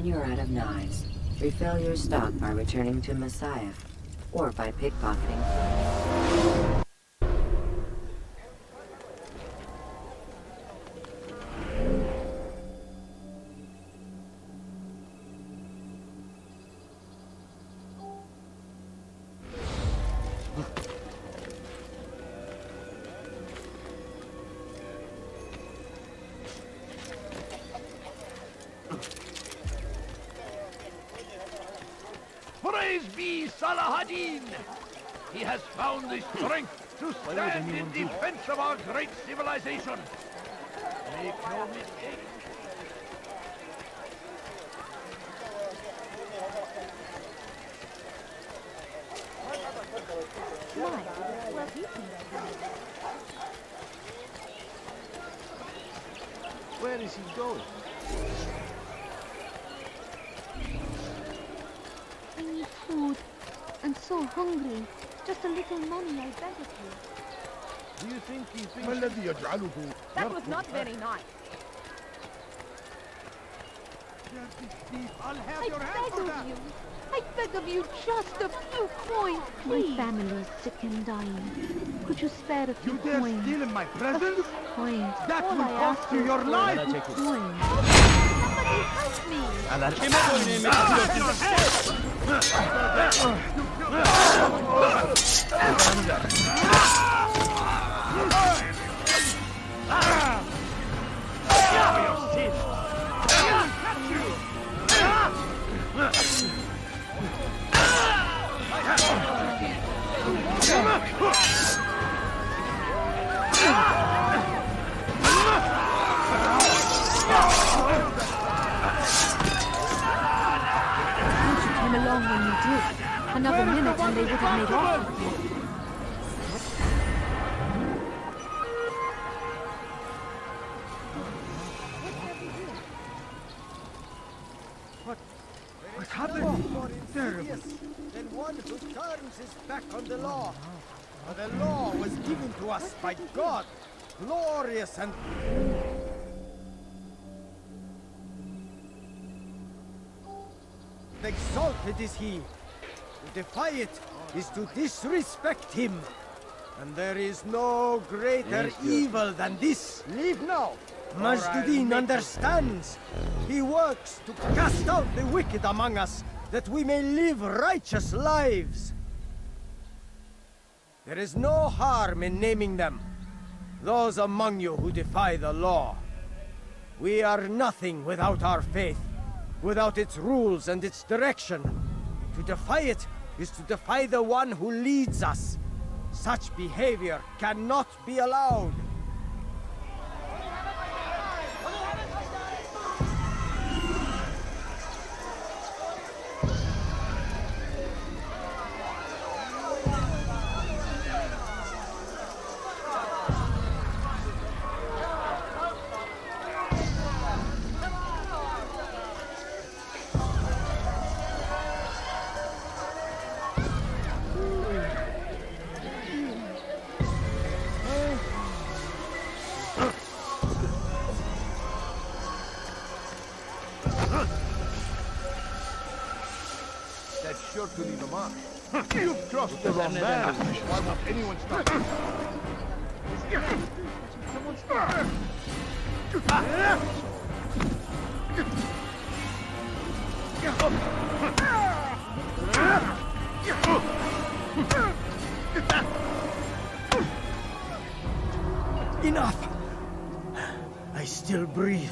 you're out of knives, refill your stock by returning to Messiah, or by pickpocketing. Praise be Salah ad-Din! He has found the strength to stand in defense of our great civilization. Make no mistake. Where is he going? I need food. I'm so hungry. Just a little money, I beg of you. Do you think he thinks... ما الذي يجعله That was not very nice. I'll have I your hand beg for of that! you. I beg of you just a few coins, please. My family is sick and dying. Could you spare a few You dare coins? steal in my A presence? few coins. That All will I cost ask you your for. life! A few coins. Somebody help me! Came along when you did. Another minute and they would have made off with you. What's happening? Serious than one who turns his back on the law. For the law was given to us by God, glorious and... Exalted is he. To defy it is to disrespect him. And there is no greater evil than this. Leave now. Majd-Addin understands. He works to cast out the wicked among us, that we may live righteous lives. There is no harm in naming them. Those among you who defy the law. We are nothing without our faith, without its rules and its direction. To defy it is to defy the one who leads us. Such behavior cannot be allowed. That's sure to leave a mark. You've crossed the wrong man. Why won't anyone stop you? Enough! I still breathe,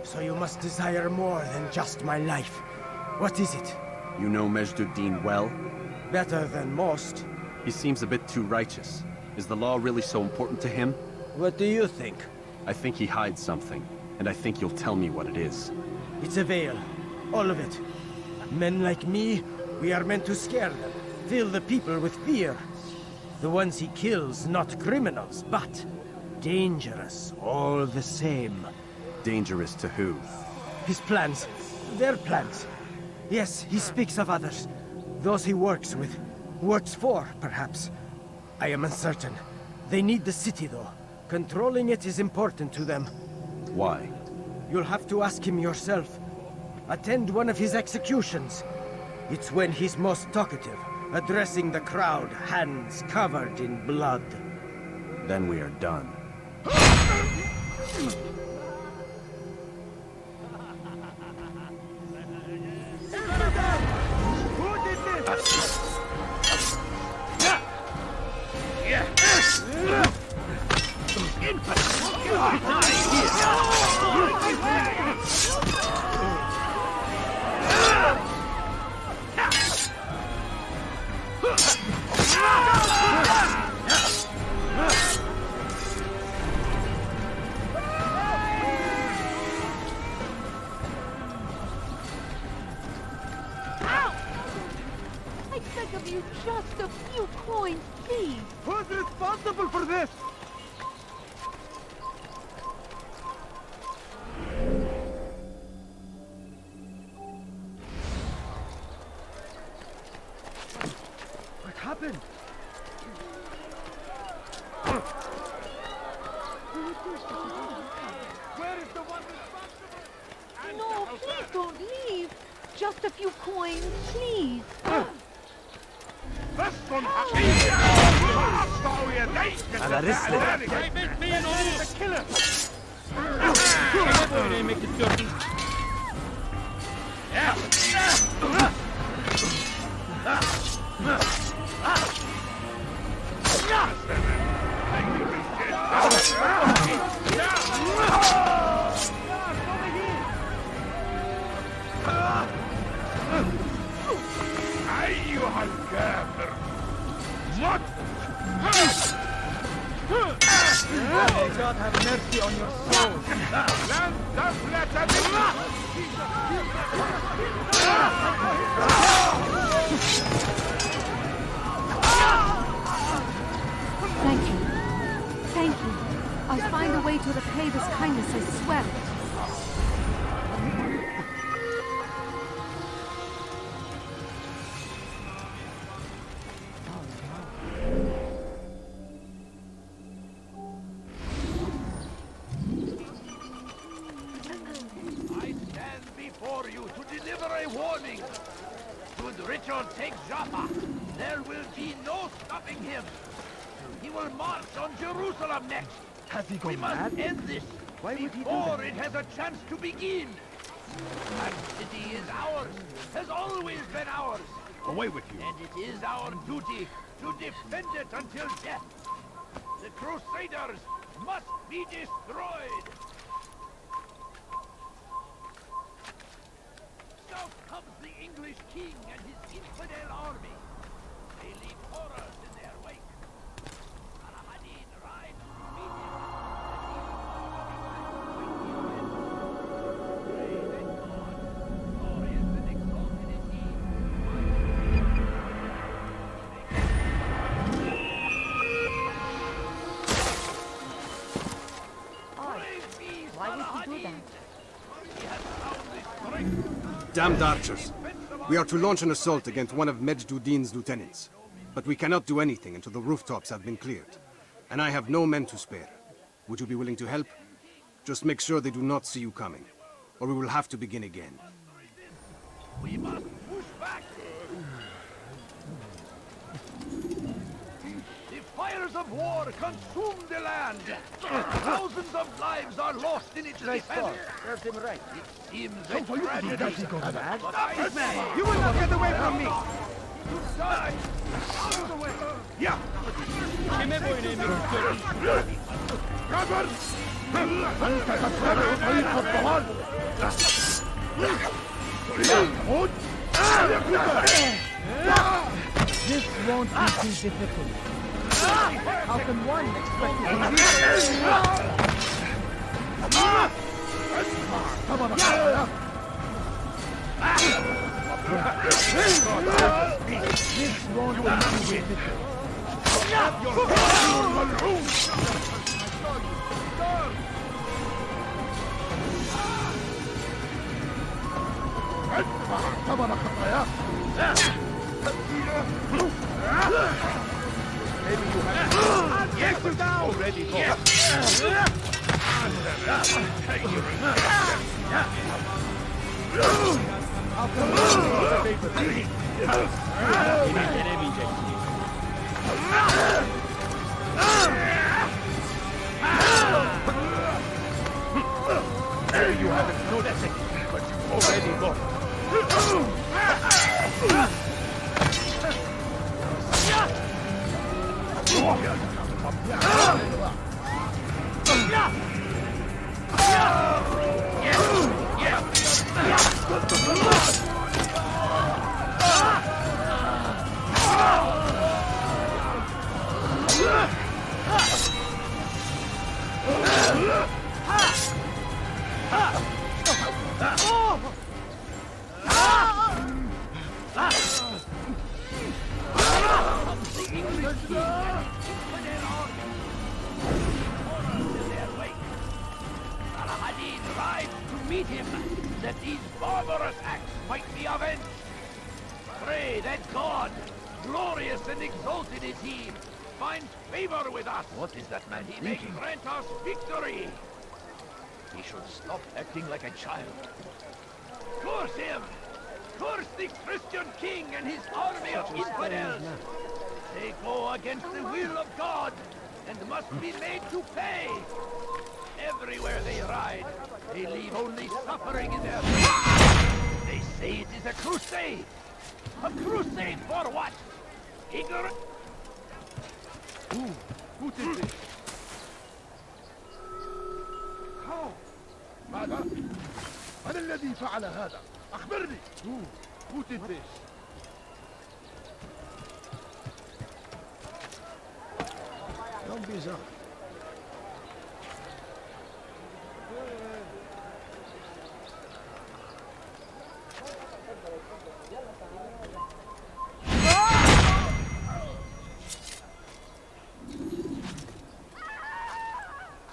so you must desire more than just my life. What is it? You know Majd-Addin well? Better than most. He seems a bit too righteous. Is the law really so important to him? What do you think? I think he hides something, and I think you'll tell me what it is. It's a veil. All of it. Men like me, we are meant to scare them, fill the people with fear. The ones he kills, not criminals, but dangerous all the same. Dangerous to who? His plans. Their plans. Yes, he speaks of others. Those he works with. Works for, perhaps. I am uncertain. They need the city, though. Controlling it is important to them. Why? You'll have to ask him yourself. Attend one of his executions. It's when he's most talkative, addressing the crowd, hands covered in blood. Then we are done. I beg of you, just a few coins, please. Who's responsible for this? What happened? Where is the one responsible? No, please don't leave. Just a few coins, please. Alla killer! أيها الكافر مت May God have mercy on your soul. لن تفلت منه Thank you. Thank you. I'll find a way to repay this kindness, I swear it. I stand before you to deliver a warning. Should Richard take Jaffa, there will be no stopping him. He will march on Jerusalem next. Has he We gone must mad? end this Why would he do before that? it has a chance to begin. That city is ours, has always been ours. Away with you. And it is our duty to defend it until death. The Crusaders must be destroyed. South comes the English king and his infidel army. They leave horrors in their wake. Saladin rides to meet him. Praise in God. Glorious and exalted is he. Praise be Saladin. He has found the strength. Damned archers. We are to launch an assault against one of Medjudin's lieutenants. But we cannot do anything until the rooftops have been cleared. And I have no men to spare. Would you be willing to help? Just make sure they do not see you coming, or we will have to begin again. We must push back. The fires of war consume the land. Thousands of lives are lost in its defense. Serves him right. It seems a tragedy. Does he go mad? Stop this man! You will not get away from me! Die! Out of the way! Yeah. أنت تتبع طريق الضلال. This won't be too difficult. How can one expect This won't be too difficult. ثمن خطاياك. Maybe you have yes, down. Already You haven't noticed it, but you've already lost. Saladin rides to meet him, that these barbarous acts might be avenged. Pray that God, glorious and exalted is he, finds favor with us. What is that man he may grant us victory. He should stop acting like a child. Curse him! Curse the Christian king and his army of infidels! They go against the will of God and must be made to pay. Everywhere they ride, they leave only suffering in their path. They say it is a crusade. A crusade for what? Ignorant? Who did this? How? ماذا؟ من الذي فعل هذا؟ أخبرني! Who did this? Don't be so.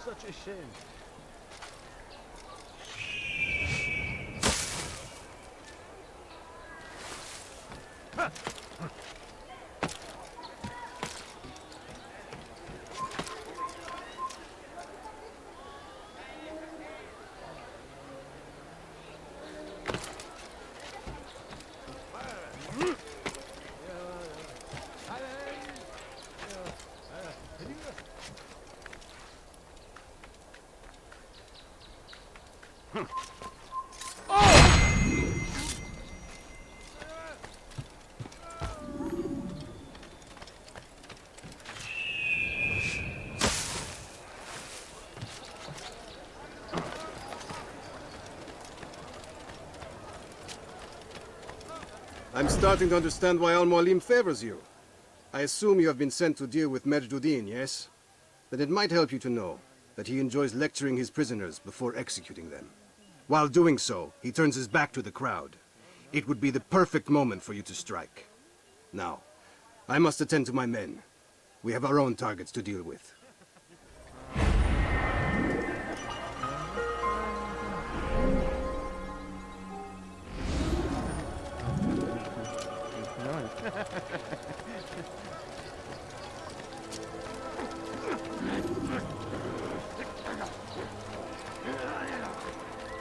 Such a shame. I'm starting to understand why Al-Mualim favors you. I assume you have been sent to deal with Majd-ud-Din, yes? Then it might help you to know that he enjoys lecturing his prisoners before executing them. While doing so, he turns his back to the crowd. It would be the perfect moment for you to strike. Now, I must attend to my men. We have our own targets to deal with.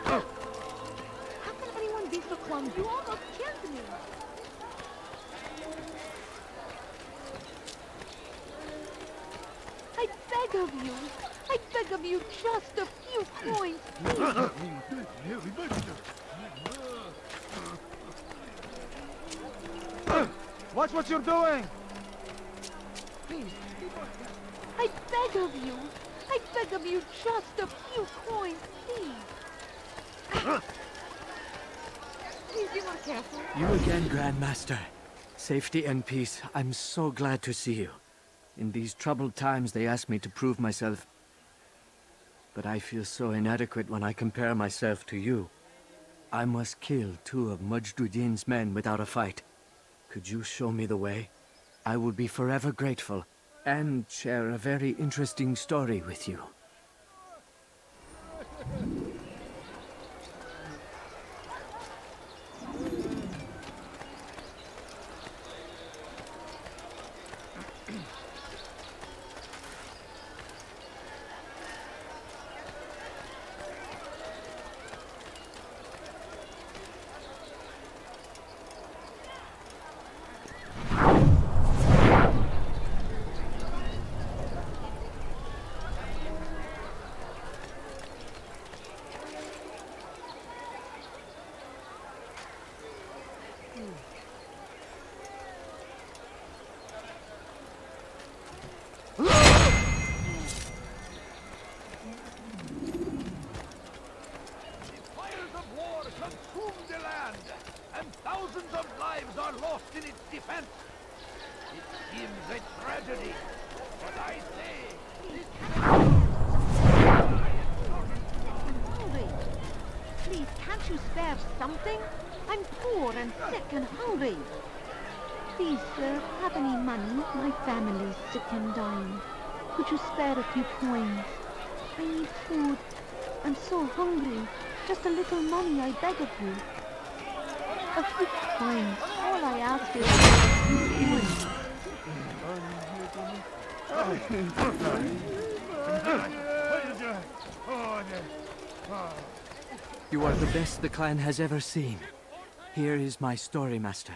How can anyone be so clumsy? You almost killed me. I beg of you. I beg of you just a few coins, Watch what you're doing! I beg of you. I beg of you just a few coins, please. Please be more careful. You again, Grandmaster. Safety and peace. I'm so glad to see you. In these troubled times, they ask me to prove myself. But I feel so inadequate when I compare myself to you. I must kill 2 of Majd-ud-Din's men without a fight. Could you show me the way? I will be forever grateful, and share a very interesting story with you. Fires of war consume the land, and thousands of lives are lost in its defense. It seems a tragedy, but I say this Hungry. Please, can't you spare something? I'm poor and sick and hungry. Please, sir, have any money? My family's sick and dying. Could you spare a few coins? I need food. I'm so hungry. Just a little money, I beg of you. A few coins. All I ask is a few coins. You are the best the clan has ever seen. Here is my story, Master.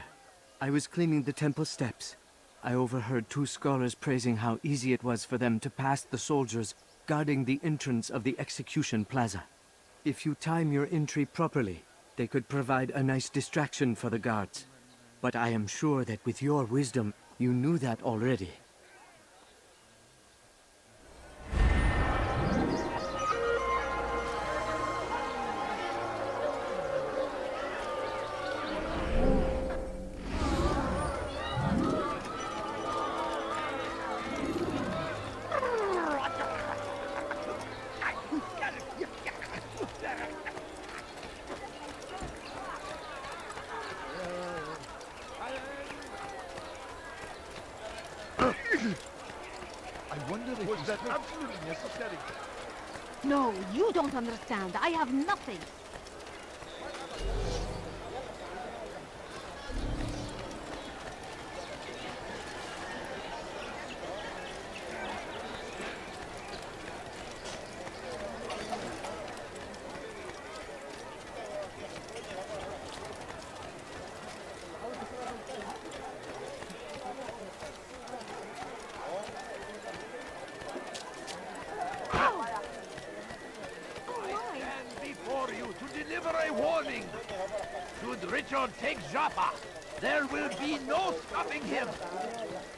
I was cleaning the temple steps. I overheard two scholars praising how easy it was for them to pass the soldiers guarding the entrance of the execution plaza. If you time your entry properly, they could provide a nice distraction for the guards. But I am sure that with your wisdom, you knew that already. I wonder if was that absolutely necessary? No, you don't understand. I have nothing. Should Richard take Jaffa, there will be no stopping him.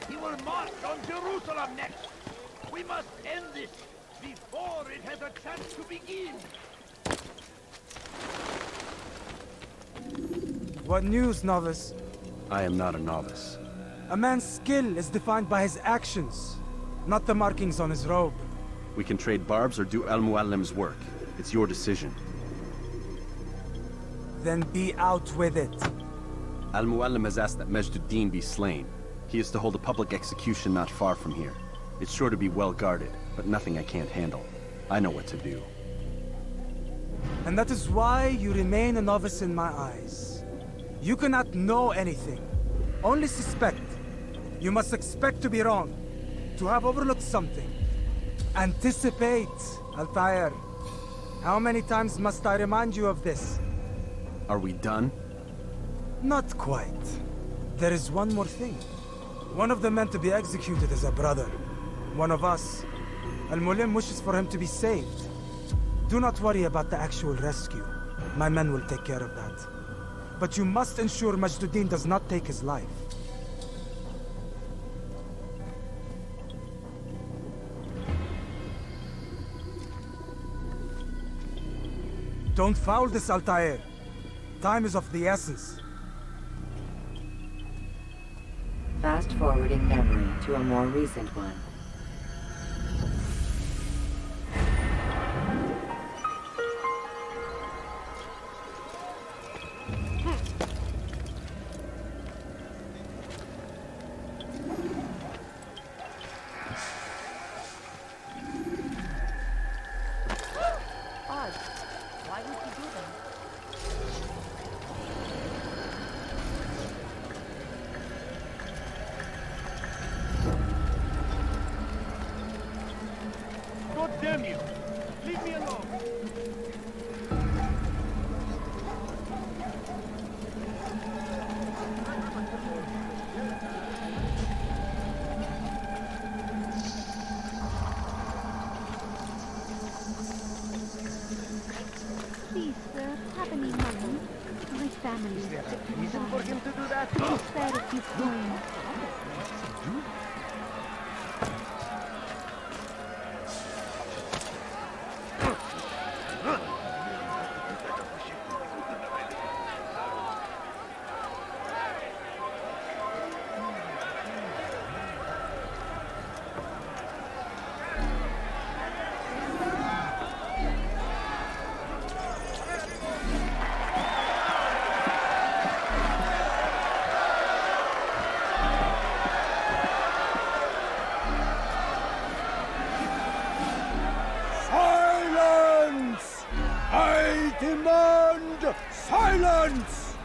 He will march on Jerusalem next. We must end this before it has a chance to begin. What news, novice? I am not a novice. A man's skill is defined by his actions, not the markings on his robe. We can trade barbs or do Al-Muallim's work. It's your decision. Then be out with it. Al-Muallim has asked that Majd-ud-Din be slain. He is to hold a public execution not far from here. It's sure to be well guarded, but nothing I can't handle. I know what to do. And that is why you remain a novice in my eyes. You cannot know anything, only suspect. You must expect to be wrong, to have overlooked something. Anticipate, Altair. How many times must I remind you of this? Are we done? Not quite. There is one more thing. One of the men to be executed is a brother. One of us. Al-Muallim wishes for him to be saved. Do not worry about the actual rescue. My men will take care of that. But you must ensure Majd-ud-Din does not take his life. Don't foul this, Altair. Time is of the essence. Fast-forwarding memory to a more recent one. Could you spare a few coins? Silence! I demand silence!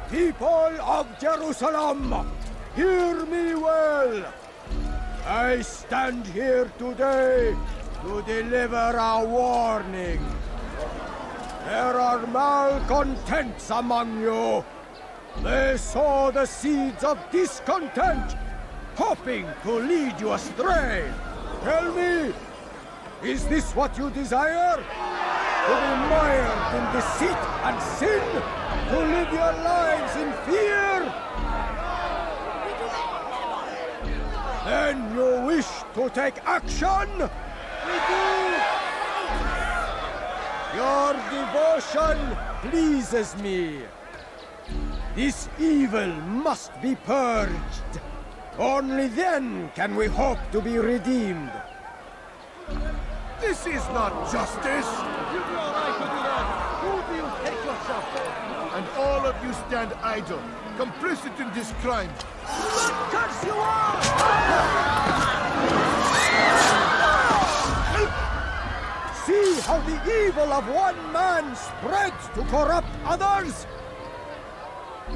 People of Jerusalem, hear me well. I stand here today to deliver a warning. There are malcontents among you. They sow the seeds of discontent, hoping to lead you astray. Tell me, is this what you desire? To be mired in deceit and sin? To live your lives in fear? Then you wish to take action? We do! Your devotion pleases me. This evil must be purged. Only then can we hope to be redeemed. This is not justice! You do all right to do that. Who do you take yourself for? And all of you stand idle, complicit in this crime. Curse you all! See how the evil of one man spreads to corrupt others?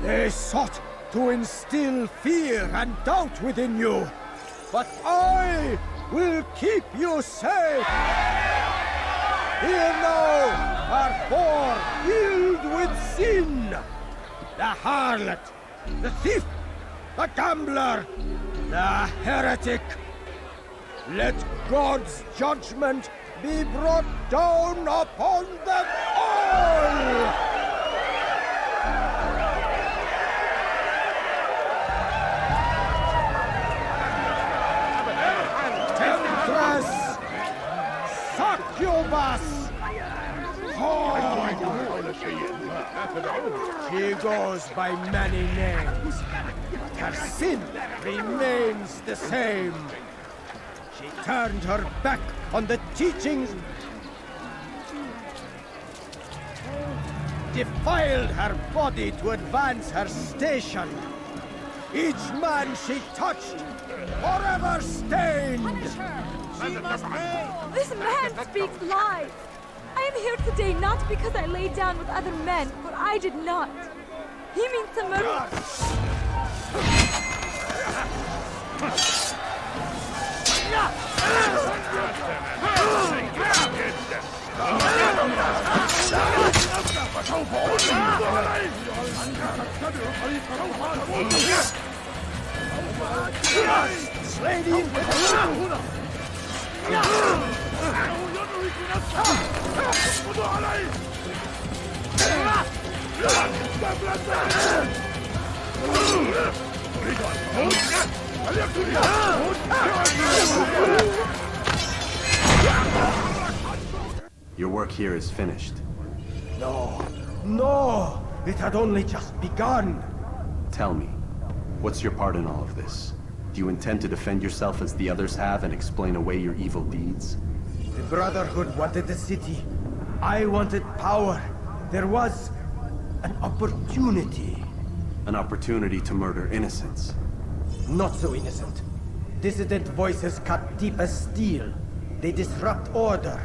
They sought to instill fear and doubt within you, but I will keep you safe. Here now are four filled with sin. The harlot, the thief, the gambler, the heretic. Let God's judgment be brought down upon them all! Temptress! Succubus! She goes by many names. Her sin remains the same. She turned her back on the teachings, defiled her body to advance her station. Each man she touched, forever stained. Punish her! She must pay! This man speaks lies! I am here today not because I lay down with other men, for I did not. He means to murder... Your work here is finished. No, no! It had only just begun! Tell me, what's your part in all of this? Do you intend to defend yourself as the others have and explain away your evil deeds? The Brotherhood wanted the city. I wanted power. There was an opportunity. An opportunity to murder innocents. Not so innocent. Dissident voices cut deep as steel. They disrupt order.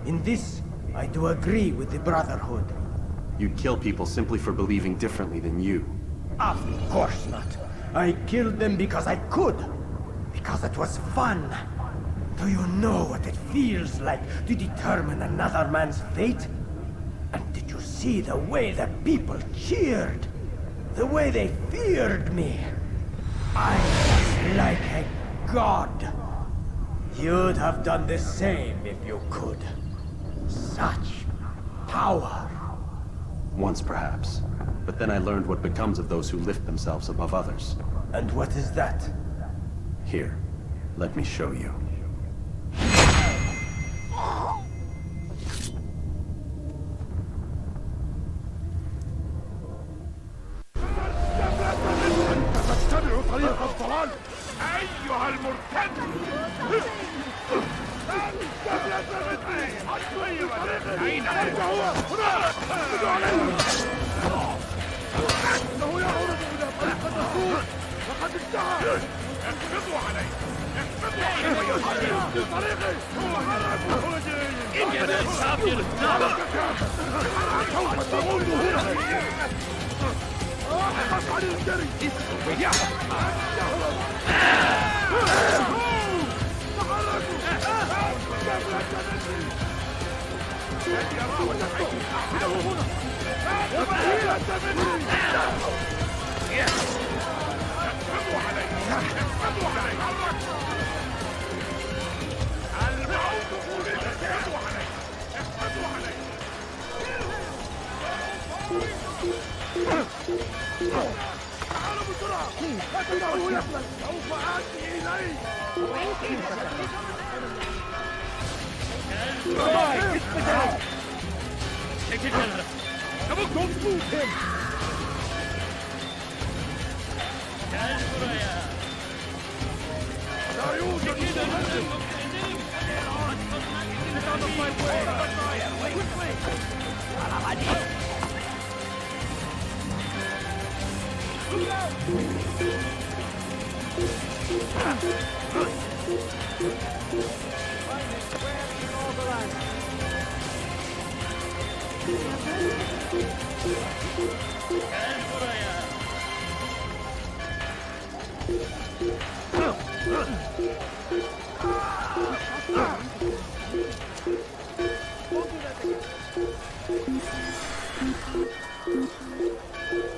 In this, I do agree with the Brotherhood. You'd kill people simply for believing differently than you. Of course not. I killed them because I could. Because it was fun. Do you know what it feels like to determine another man's fate? And did you see the way the people cheered? The way they feared me? I was like a god. You'd have done the same if you could. Such power. Once, perhaps. But then I learned what becomes of those who lift themselves above others. And what is that? Here, let me show you. تتبع طريق الضلال أيها المرتد! أين هو؟ هنا! ابعدوا عليه! إنه يعرض إلى طريق الرسول! لقد انتهى! اخفضوا عليه! اخفضوا عليه! في طريقي! هو حركوا خرجي! إنجد السافر! سوف تموت هنا! احفظ عن الجري! تعالوا بسرعة! لا تدعوه يفلت! سوف آتي إليه! Çekil kenara. Çabuk! Don't move him! Gel buraya. لا يوجد مهاجم! Gel buraya.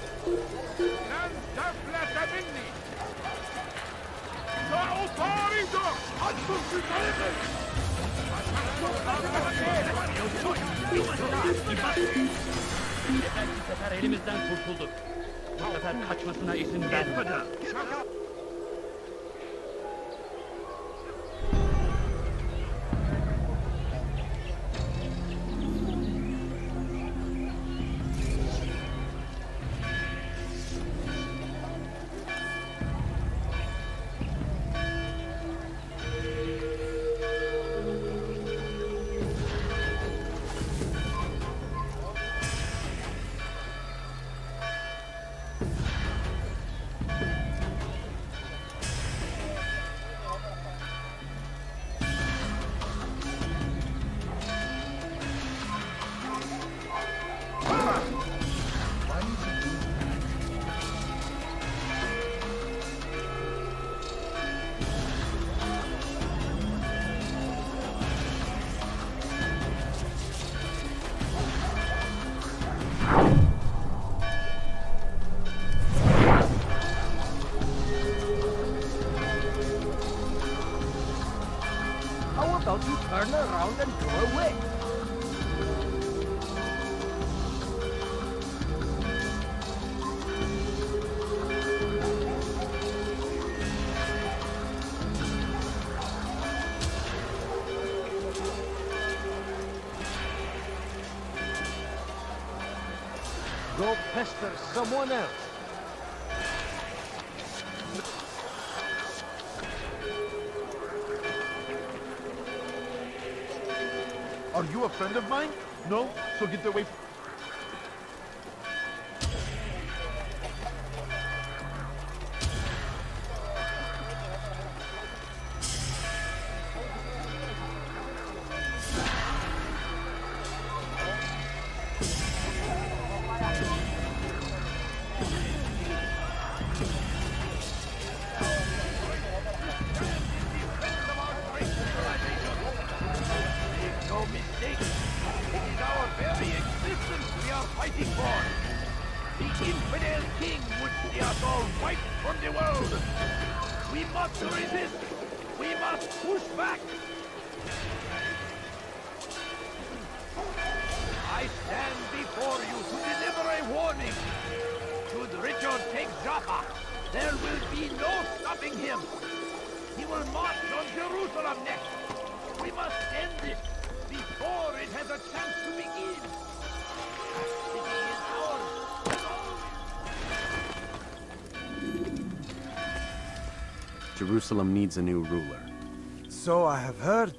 لن تفلت مني! سأطارده! أدخل في طريقي! Bu sefer elimizden kurtulduk. Bu sefer kaçmasına izin verme. How about you turn around and go away? Go pester someone else. Are you a friend of mine? No? So get away from... No mistake. It is our very existence we are fighting for. The infidel king would see us all wiped from the world. We must resist. We must push back. I stand before you to deliver a warning. Lord takes Jaffa, there will be no stopping him. He will march on Jerusalem next. We must end this before it has a chance to begin. That city is ours. Jerusalem needs a new ruler. So I have heard.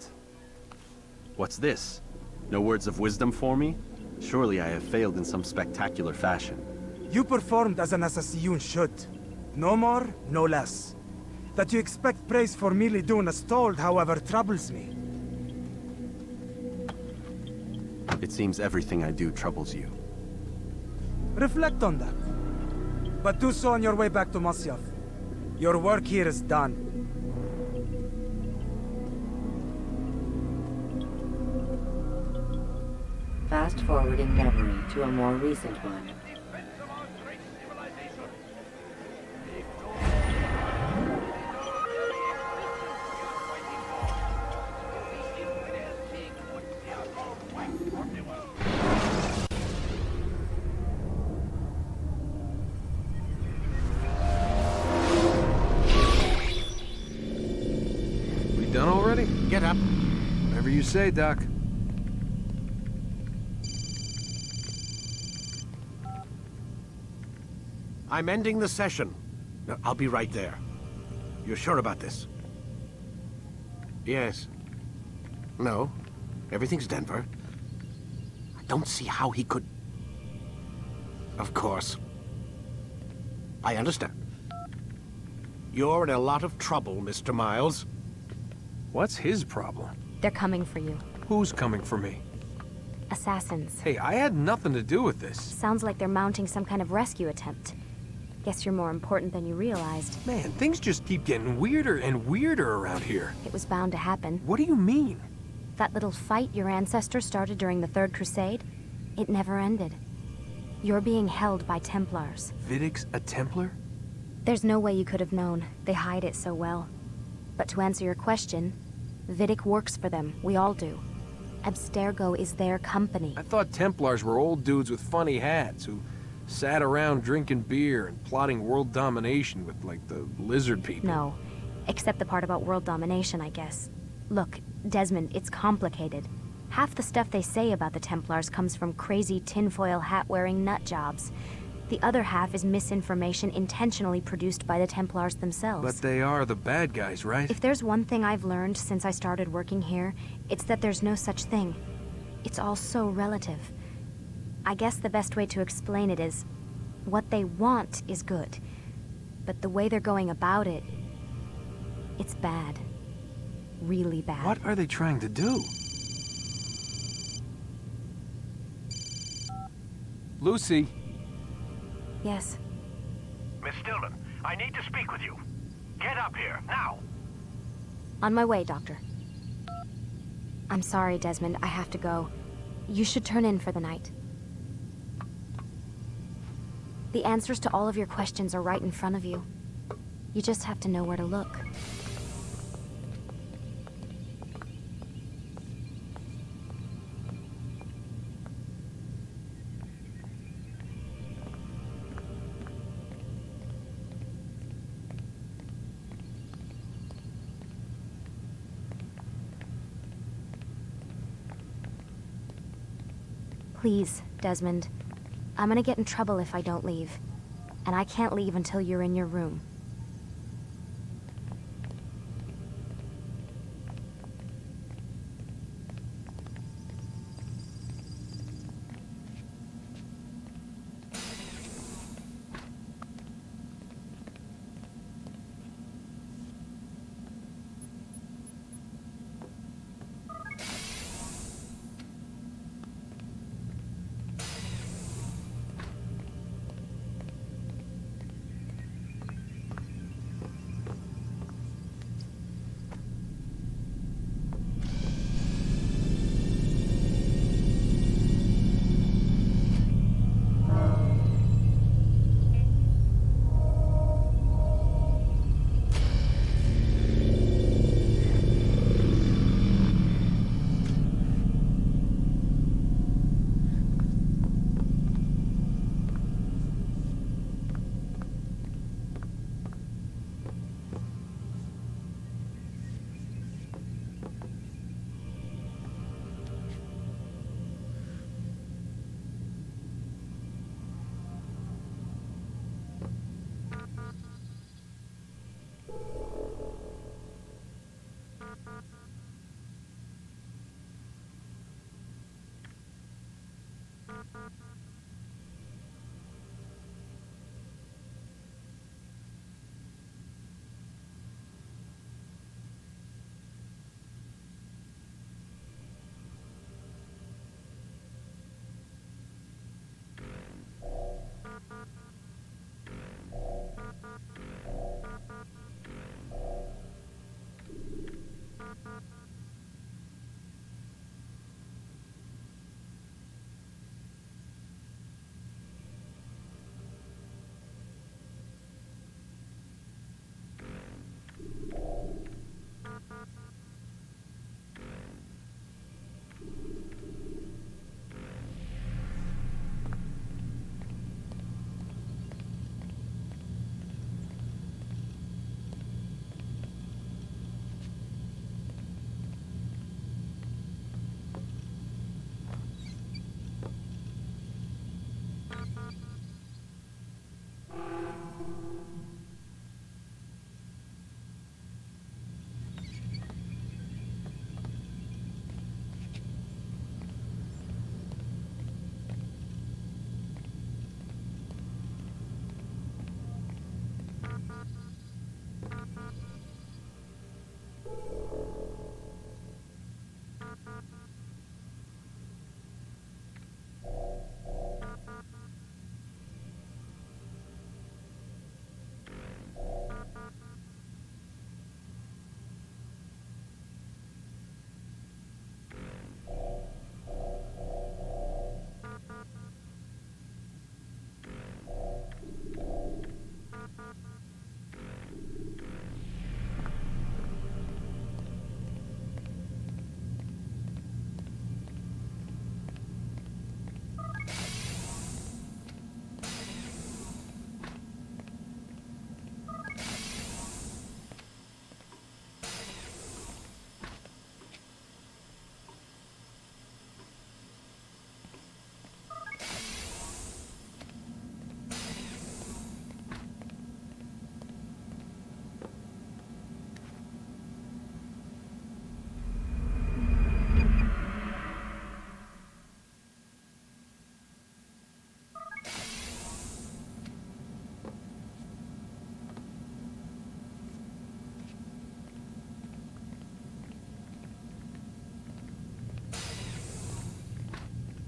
What's this? No words of wisdom for me? Surely I have failed in some spectacular fashion. You performed as an assassin should. No more, no less. That you expect praise for merely doing as told, however, troubles me. It seems everything I do troubles you. Reflect on that. But do so on your way back to Masyaf. Your work here is done. Fast forwarding memory to a more recent one. Defense of our great civilization. We done already? Get up. Whatever you say, Doc. I'm ending the session. No, I'll be right there. You're sure about this? Yes. No. Everything's Denver. I don't see how he could... Of course. I understand. You're in a lot of trouble, Mr. Miles. What's his problem? They're coming for you. Who's coming for me? Assassins. Hey, I had nothing to do with this. Sounds like they're mounting some kind of rescue attempt. Guess you're more important than you realized. Man, things just keep getting weirder and weirder around here. It was bound to happen. What do you mean? That little fight your ancestors started during the Third Crusade, it never ended. You're being held by Templars. Vidic's a Templar? There's no way you could have known. They hide it so well. But to answer your question, Vidic works for them. We all do. Abstergo is their company. I thought Templars were old dudes with funny hats who sat around drinking beer and plotting world domination with, like, the lizard people. No. Except the part about world domination, I guess. Look, Desmond, it's complicated. Half the stuff they say about the Templars comes from crazy tinfoil hat-wearing nut jobs. The other half is misinformation intentionally produced by the Templars themselves. But they are the bad guys, right? If there's one thing I've learned since I started working here, it's that there's no such thing. It's all so relative. I guess the best way to explain it is, what they want is good. But the way they're going about it, it's bad. Really bad. What are they trying to do? Lucy. Yes. Miss Stillman, I need to speak with you. Get up here, now! On my way, Doctor. I'm sorry, Desmond. I have to go. You should turn in for the night. The answers to all of your questions are right in front of you. You just have to know where to look. Please, Desmond. I'm gonna get in trouble if I don't leave. And I can't leave until you're in your room.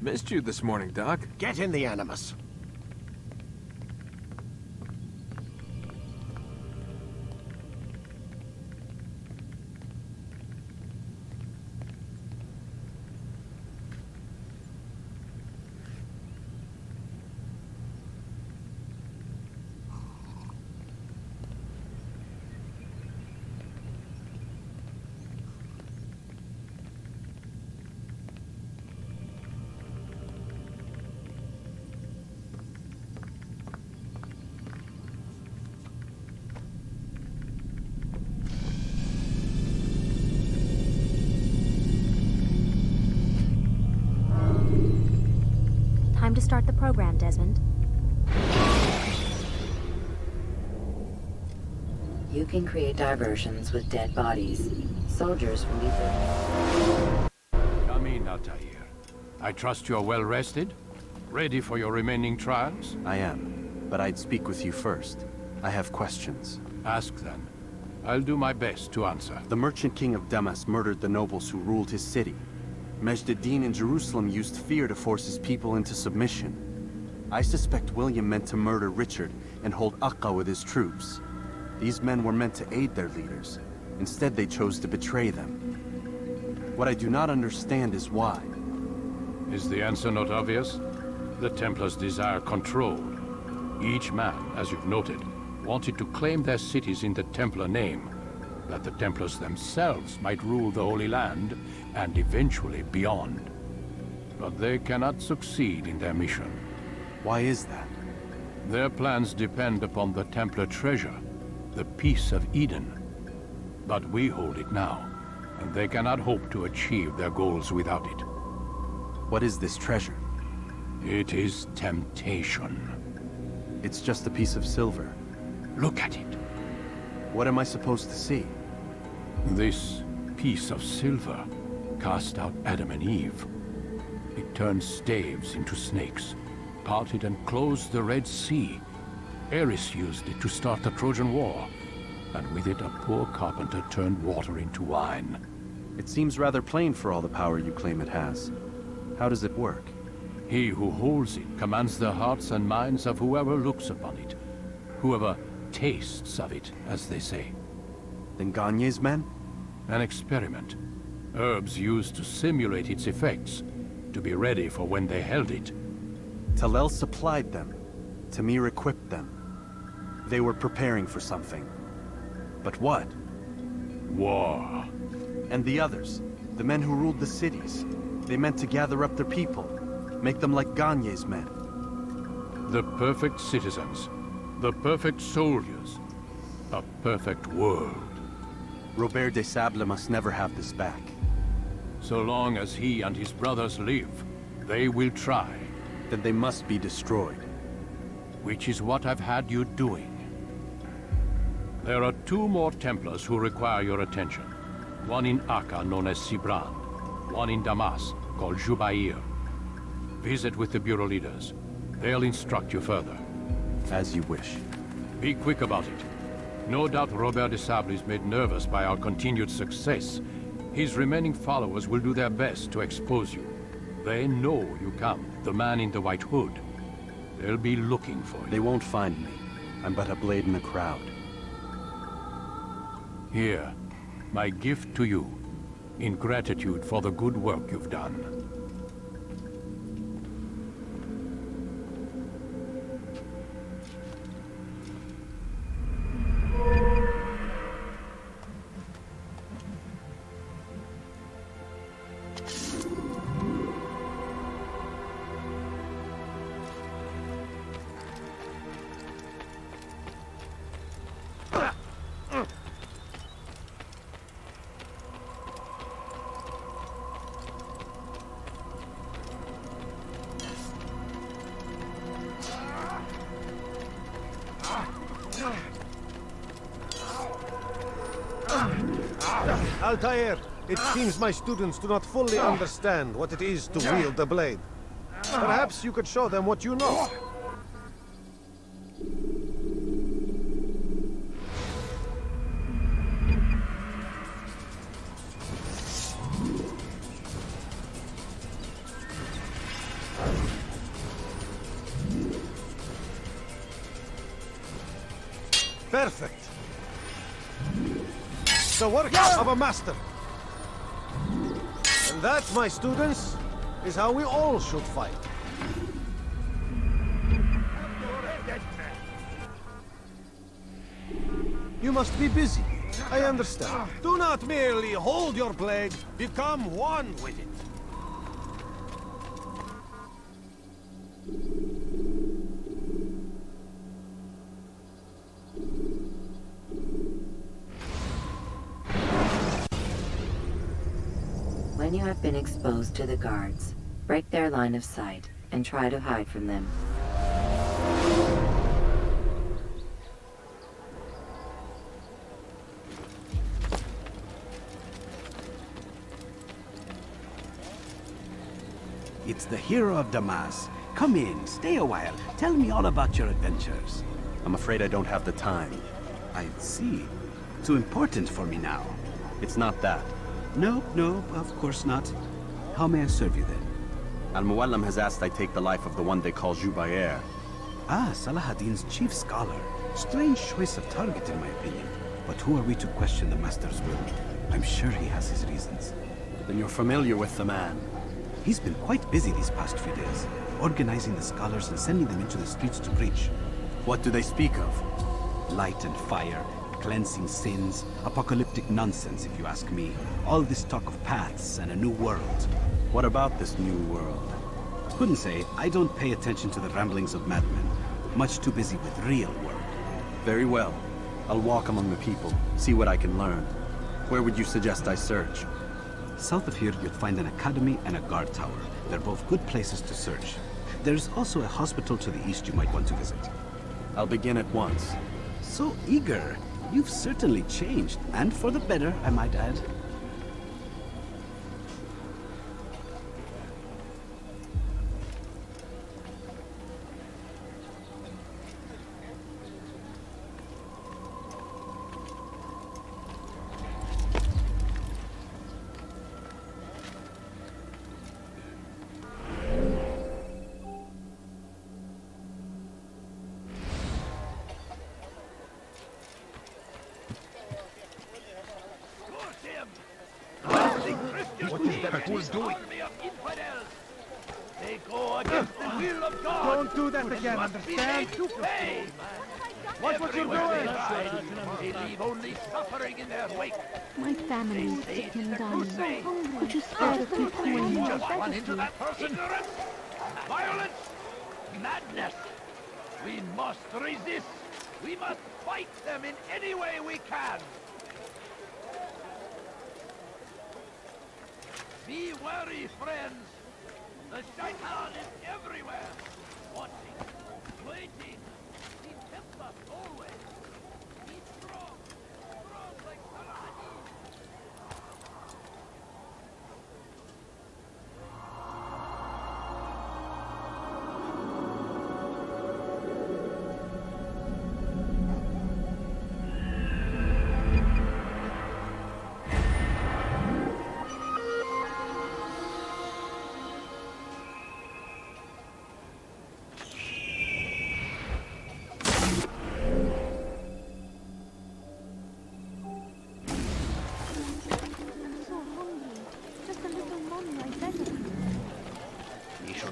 Missed you this morning, Doc. Get in the Animus. Time to start the program, Desmond. You can create diversions with dead bodies. Soldiers from either. Come in, Altair. I trust you're well rested? Ready for your remaining trials? I am, but I'd speak with you first. I have questions. Ask then. I'll do my best to answer. The Merchant King of Damas murdered the nobles who ruled his city. Majd ad-Din in Jerusalem used fear to force his people into submission. I suspect William meant to murder Richard and hold Akka with his troops. These men were meant to aid their leaders. Instead, they chose to betray them. What I do not understand is why. Is the answer not obvious? The Templars desire control. Each man, as you've noted, wanted to claim their cities in the Templar name, that the Templars themselves might rule the Holy Land, and eventually beyond. But they cannot succeed in their mission. Why is that? Their plans depend upon the Templar treasure, the Peace of Eden. But we hold it now, and they cannot hope to achieve their goals without it. What is this treasure? It is temptation. It's just a piece of silver. Look at it. What am I supposed to see? This piece of silver cast out Adam and Eve. It turned staves into snakes, parted and closed the Red Sea. Ares used it to start the Trojan War, and with it a poor carpenter turned water into wine. It seems rather plain for all the power you claim it has. How does it work? He who holds it commands the hearts and minds of whoever looks upon it. Whoever tastes of it, as they say. Then Gagne's men? An experiment. Herbs used to simulate its effects, to be ready for when they held it. Talel supplied them. Tamir equipped them. They were preparing for something. But what? War. And the others, the men who ruled the cities, they meant to gather up their people, make them like Gagne's men. The perfect citizens, the perfect soldiers, a perfect world. Robert de Sable must never have this back. So long as he and his brothers live, they will try. Then they must be destroyed. Which is what I've had you doing. There are 2 more Templars who require your attention. One in Akka, known as Sibran. One in Damas, called Jubair. Visit with the Bureau leaders. They'll instruct you further. As you wish. Be quick about it. No doubt Robert de Sable is made nervous by our continued success. His remaining followers will do their best to expose you. They know you come, the man in the white hood. They'll be looking for you. They won't find me. I'm but a blade in the crowd. Here, my gift to you, in gratitude for the good work you've done. Altair, it seems my students do not fully understand what it is to wield the blade. Perhaps you could show them what you know. Perfect. The work of a master. And that, my students, is how we all should fight. You must be busy. I understand. Do not merely hold your blade, become one with it. When you have been exposed to the guards, break their line of sight and try to hide from them. It's the hero of Damas. Come in, stay a while. Tell me all about your adventures. I'm afraid I don't have the time. I see. Too important for me now. It's not that. No, of course not. How may I serve you then? Al-Muallim has asked I take the life of the one they call Jubayr. Ah, Salah-ad-Din's chief scholar. Strange choice of target in my opinion. But who are we to question the Master's will? I'm sure he has his reasons. Then you're familiar with the man. He's been quite busy these past few days, organizing the scholars and sending them into the streets to preach. What do they speak of? Light and fire, cleansing sins, apocalyptic nonsense if you ask me. All this talk of paths and a new world. What about this new world? Couldn't say. I don't pay attention to the ramblings of madmen. Much too busy with real work. Very well. I'll walk among the people, see what I can learn. Where would you suggest I search? South of here, you'll find an academy and a guard tower. They're both good places to search. There's also a hospital to the east you might want to visit. I'll begin at once. So eager. You've certainly changed, and for the better, I might add. What is that fool doing? They go against the will of God. Don't do that again, understand? Watch what you're doing. They leave only suffering in their wake. My family is sick and dying. Would you spare a few coins? Just run into that person. Ignorance, violence, madness. We must resist. We must fight them in any way we can. Be wary, friends. The Shaitan is everywhere. Watching, waiting. He tempts us always. Be strong. Strong like Salah-ad-Din.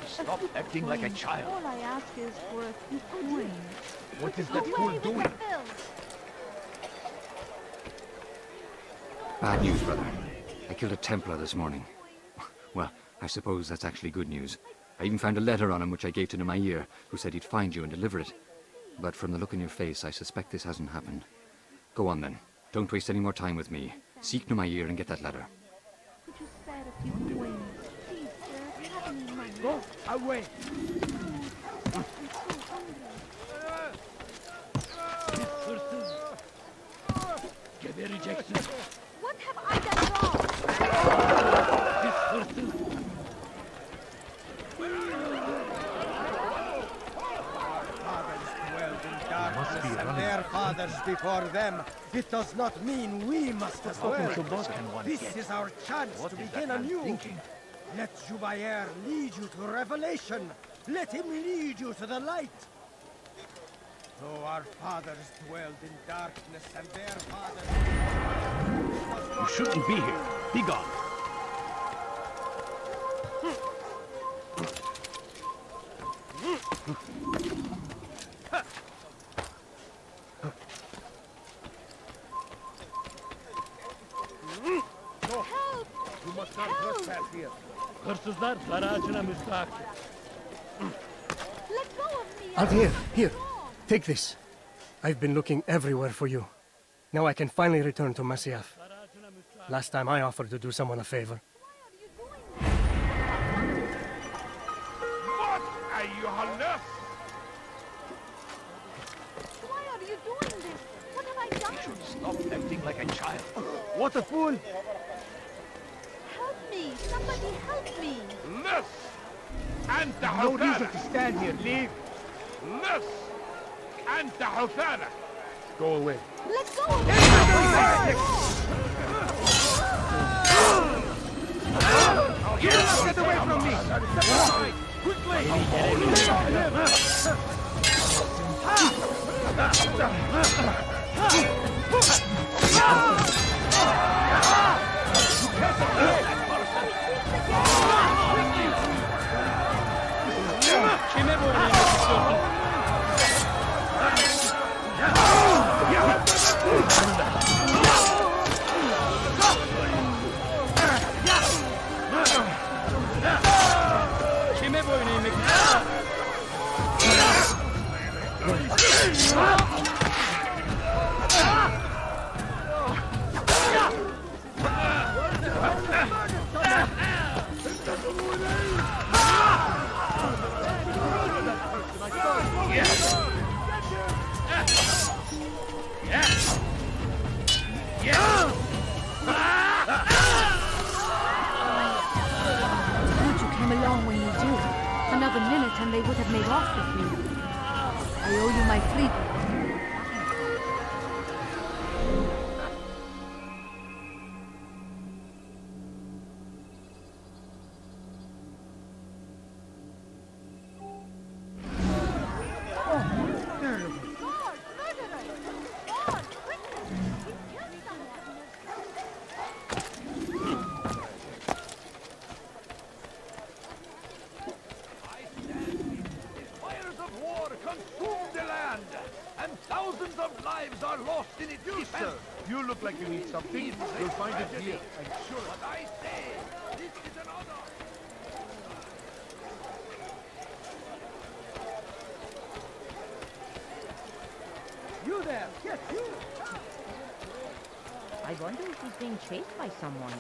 Stop acting like a child. All I ask is for a few coins. What is that fool doing? Bad news, brother. I killed a Templar this morning. Well, I suppose that's actually good news. I even found a letter on him which I gave to Numair, who said he'd find you and deliver it. But from the look in your face, I suspect this hasn't happened. Go on then. Don't waste any more time with me. Seek Numair and get that letter. Could you spare a few coins? Please, sir, have any money? Go away. I'm so hungry. Get the rejection. What have I done wrong? And their fathers before them. It does not mean we must as well. This is our chance to begin anew. Let Jubayr lead you to revelation. Let him lead you to the light. Though our fathers dwelled in darkness and their fathers... You shouldn't be here. Be gone. You must not trespass here. Hırsızlar dar ağacına müstahak. Let go of me! Altair, here. Take this. I've been looking everywhere for you. Now I can finally return to Masyaf. Last time I offered to do someone a favor. What أيها الناس? Why are you doing this? What have I done? You should stop acting like a child. What a fool! Help me! Somebody help me! Miss! أنت No reason حثالة. to stand here. Leave. Miss! أنت حثالة. Go away. Let go of me! Get away from me! Quickly! Kime bu oyunu istiyorsun? Kime boyun eğmek istiyorsun? Good you came along when you do. Another minute and they would have made off with me. I owe you my freedom. Fires of war consume the land, and thousands of lives are lost in its defense. You look like you need something. You'll find it here, I'm sure. But I say, this is an honor. You there! Yes, you! I wonder if he's being chased by someone.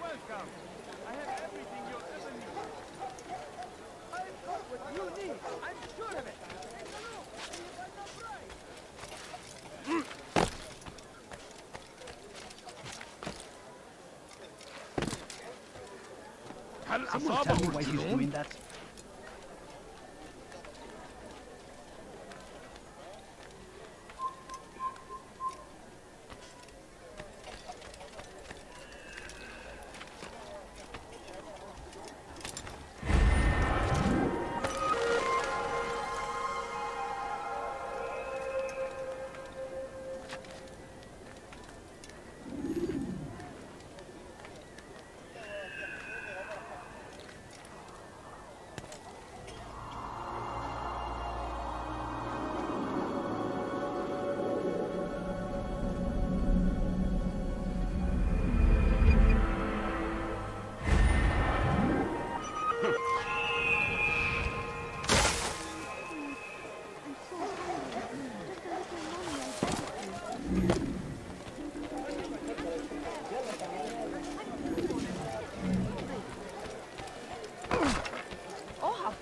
Welcome. I have everything you'll ever need. I've got what you need! I'm sure of it! هل Someone tell me أصابه why he's الجنون؟ doing that.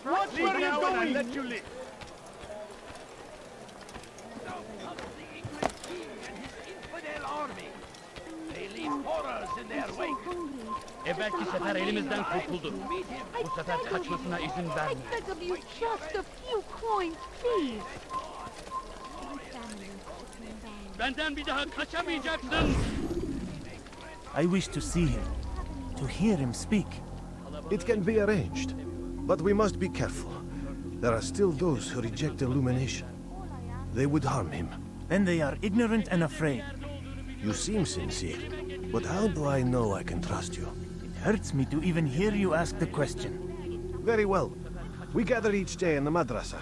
What were you doing? I let you live. Now comes the English king and his infidel army. They leave horrors in their wake. Evvelki sefer elimizden kurtuldu. Bu sefer kaçmasına izin I vermeyin. beg of you just a few coins, please! Benden bir daha kaçamayacaksın. I wish to see him, to hear him speak. It can be arranged. But we must be careful. There are still those who reject illumination. They would harm him. Then they are ignorant and afraid. You seem sincere, but how do I know I can trust you? It hurts me to even hear you ask the question. Very well. We gather each day in the madrasa.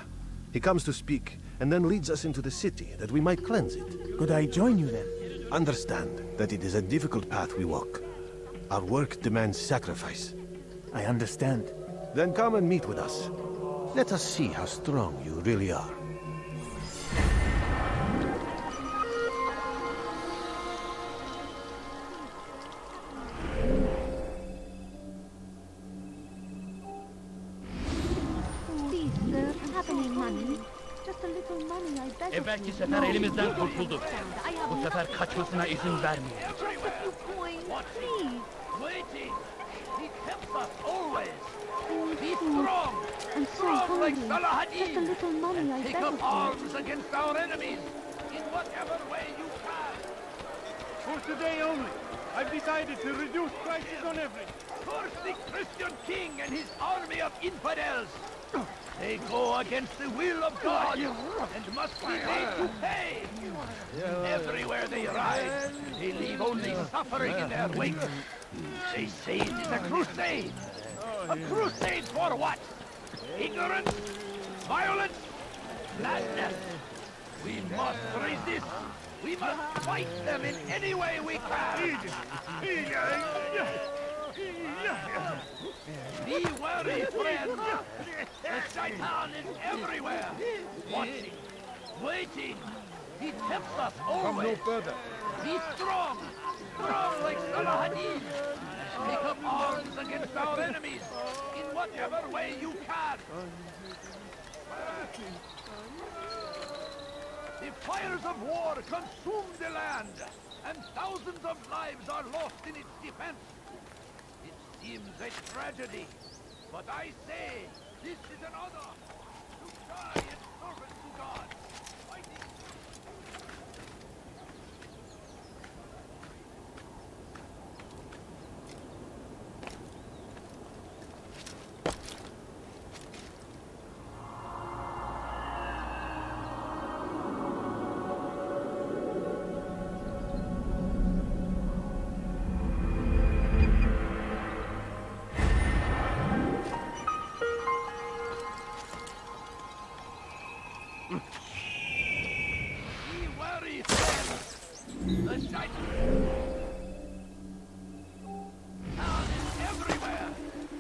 He comes to speak, and then leads us into the city, that we might cleanse it. Could I join you then? Understand that it is a difficult path we walk. Our work demands sacrifice. I understand. Then come and meet with us. Let us see how strong you really are. Please, sir, have any money? Just a little money, I beg of Evvelki you. sefer No, elimizden no, kurtulduk. I have Bu sefer nothing. kaçmasına izin vermeyin. Just a few coins, please. Waiting! He tempts us always! Be Please. strong! I'm so Strong like hungry. Saladin! Just a little money, I Take beg up of you. arms against our enemies in whatever way you can! For today only, I've decided to reduce prices on everything. Curse the Christian king and his army of infidels! They go against the will of God and must be made to pay! Everywhere they ride, they leave only suffering in their wake. They say it is a crusade! A crusade for what? Ignorance? Violence? Madness? We must resist! We must fight them in any way we can! Be wary, friend! The Shaitan is everywhere! Watching, waiting! He tempts us always! Come no further. Be strong! Strong like Saladin! Take up arms against our enemies in whatever way you can! The fires of war consume the land, and thousands of lives are lost in its defense. It seems a tragedy, but I say this is an honor to die in service to God. Fighting. Be wary, friends! The Shaitan is everywhere!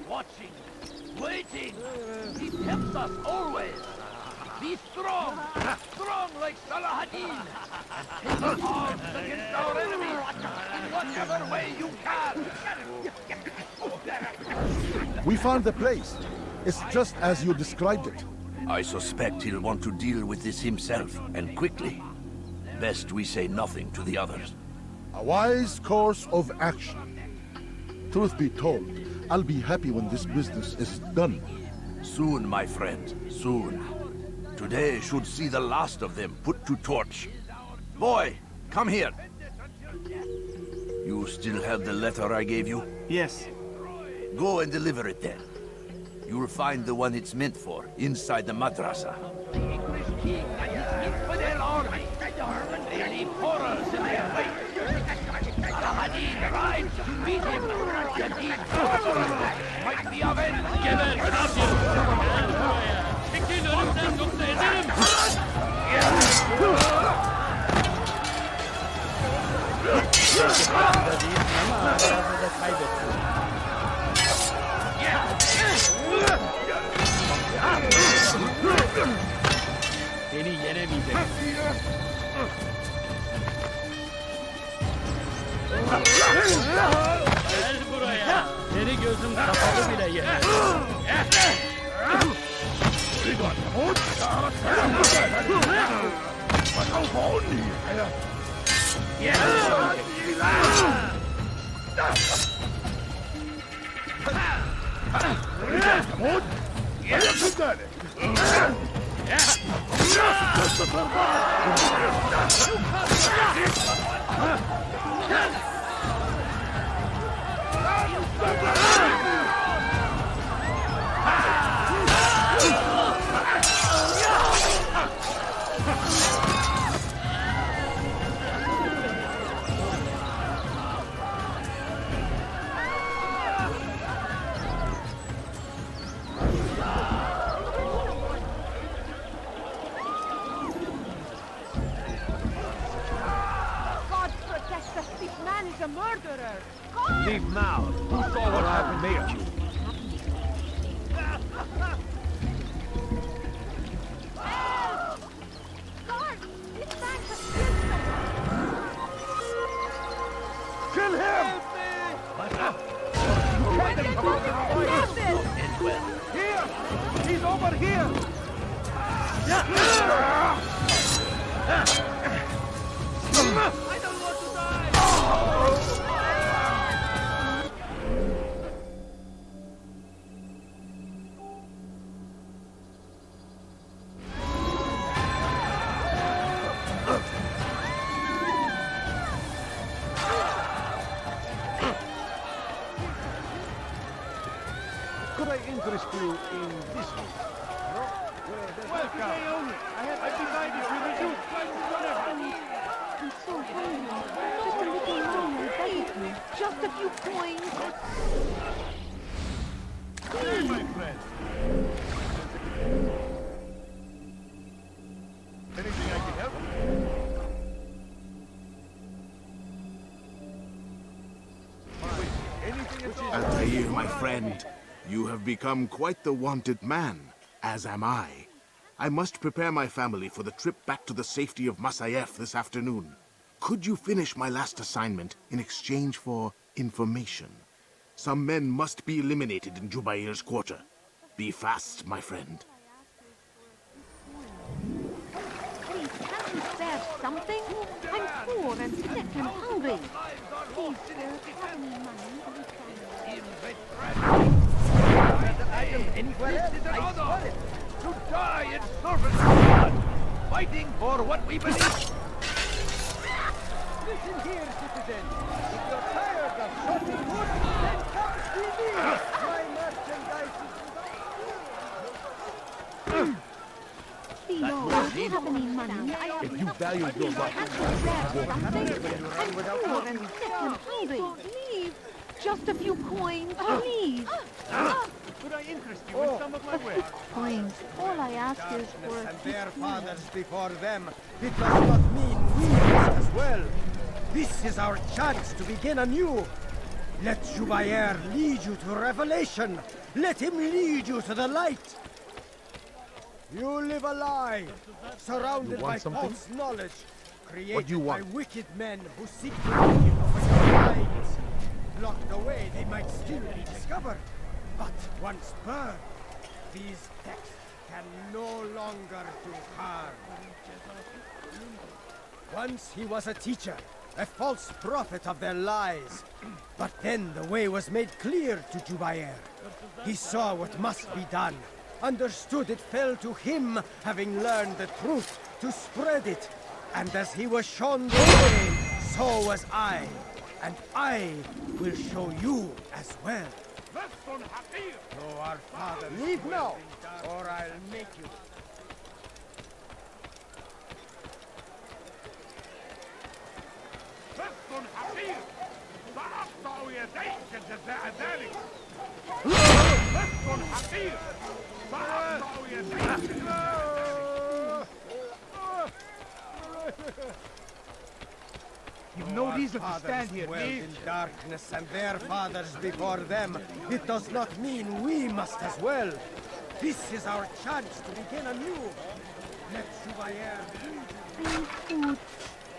Watching, waiting! He tempts us always! Be strong! Strong like Saladin! And take up arms against our enemies in whatever way you can! We found the place. It's just as you described it. I suspect he'll want to deal with this himself, and quickly. Best we say nothing to the others. A wise course of action. Truth be told, I'll be happy when this business is done. Soon, my friend, soon. Today should see the last of them put to torch. Boy, come here. You still have the letter I gave you? Yes. Go and deliver it then. You'll find the one it's meant for inside the madrasa. The English king and his infidel army. They leave horrors in their wake. Saladin rides to meet him. Yet these barbarous acts might be avenged. Geber, kafir! Çekil önümden yoksa ederim! Seni yenemeyecek. Gel buraya. Seni gözüm kapalı bile yener. Keep mouth. Who saw what happened there? Kill him! Here! He's over here! I don't want to die! Could I interest you in this one? No? Welcome. I'd be glad if you reduce I'm so hungry. Just a little more, I beg of you. Just a few coins. Please. My friend. Anything I can help? Altair, my friend, you have become quite the wanted man, as am I. I must prepare my family for the trip back to the safety of Masyaf this afternoon. Could you finish my last assignment in exchange for information? Some men must be eliminated in Jubair's quarter. Be fast, my friend. Please, can't you spare something? I'm poor and sick and hungry. Please, sir, have any money? Anywhere else, I swear it. To die in service of God, fighting for what we believe. Listen here, citizen. If you're tired of shopping wood, then come with me. My merchandise is Please, do you have any money? If you value your life, I'm poor and sick and hungry. Leave. Just a few coins, please. could I interest you in some of my wares? Coins. All I ask is for a and few their coins. fathers before them. It does not mean we must as well. This is our chance to begin anew. Let Jubair lead you to revelation. Let him lead you to the light. You live a lie, surrounded by false knowledge, created by wicked men who seek to dominion over your minds. Locked away, they might still be discovered. But once burned, these texts can no longer do harm. Once he was a teacher, a false prophet of their lies. But then the way was made clear to Jubair. He saw what must be done, understood it fell to him, having learned the truth, to spread it. And as he was shown the way, so was I. And I will show you as well. So our father, leave now, or I'll make you. You've no reason to stand here, dwelled in darkness and their fathers before them. It does not mean we must as well. This is our chance to begin anew. Let Jubair lead. I need food.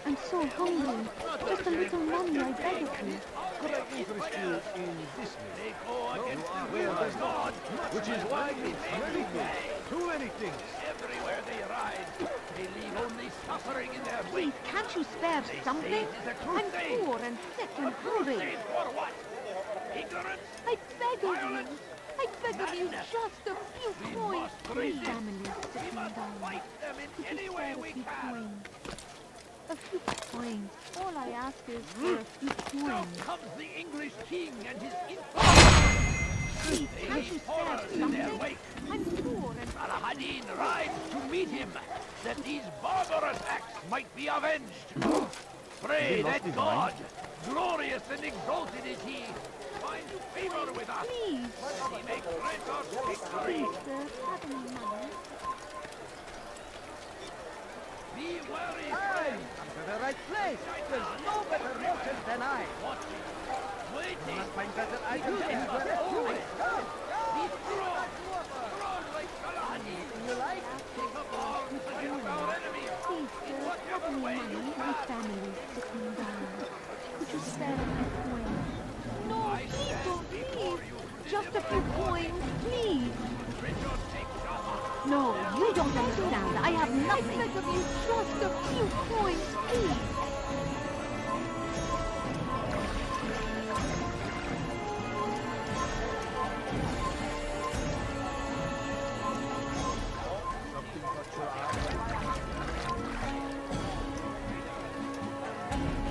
I'm so hungry. Just a little money, I beg of you. Could I interest you in this man? Well, there's not, which is why it's many things. Too many things. Everywhere they ride, they leave only suffering in their wake. Please, can't you spare something? I'm poor and sick and hungry. For what? Ignorance? I beg of you. I beg of you, just a few coins. Please, family, sitting down. Fight them in any way we can. A few coins. All I ask is for a few Now coins. comes the English king and his influence. Please, can't you spare something? I'm poor and... Saladin rides to meet him, that these barbarous acts might be avenged. Pray that God, glorious and exalted is he, find favor with us. Please. He may grant us victory. Please, sir, have any money? Be wary, Hey, friend. come to the right place. There's no better merchant than I. waiting. I do never always. Be strong. Strong like Salani. You like? Take up arms against our enemies. Please, sir, have any money? My family's sitting down. Could you spare a few coins? No, please don't leave. Just a few coins, please. No, you don't understand. I have nothing. I beg of you, just a few coins, please.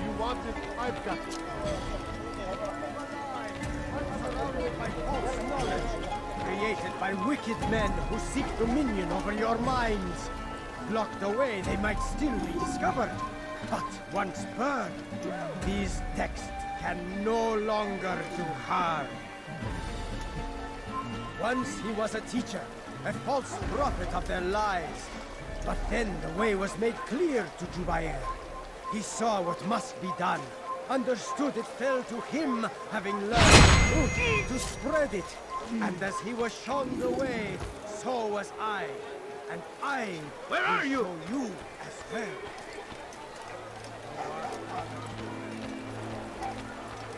You want it? I've got it. Created by wicked men who seek dominion over your minds. Blocked away, they might still be discovered. But once burned, these texts can no longer do harm. Once he was a teacher, a false prophet of their lies. But then the way was made clear to Jubair. He saw what must be done, understood it fell to him, having learned the truth, to spread it. And as he was shown the way, so was I. And I Where are you? will show you as well.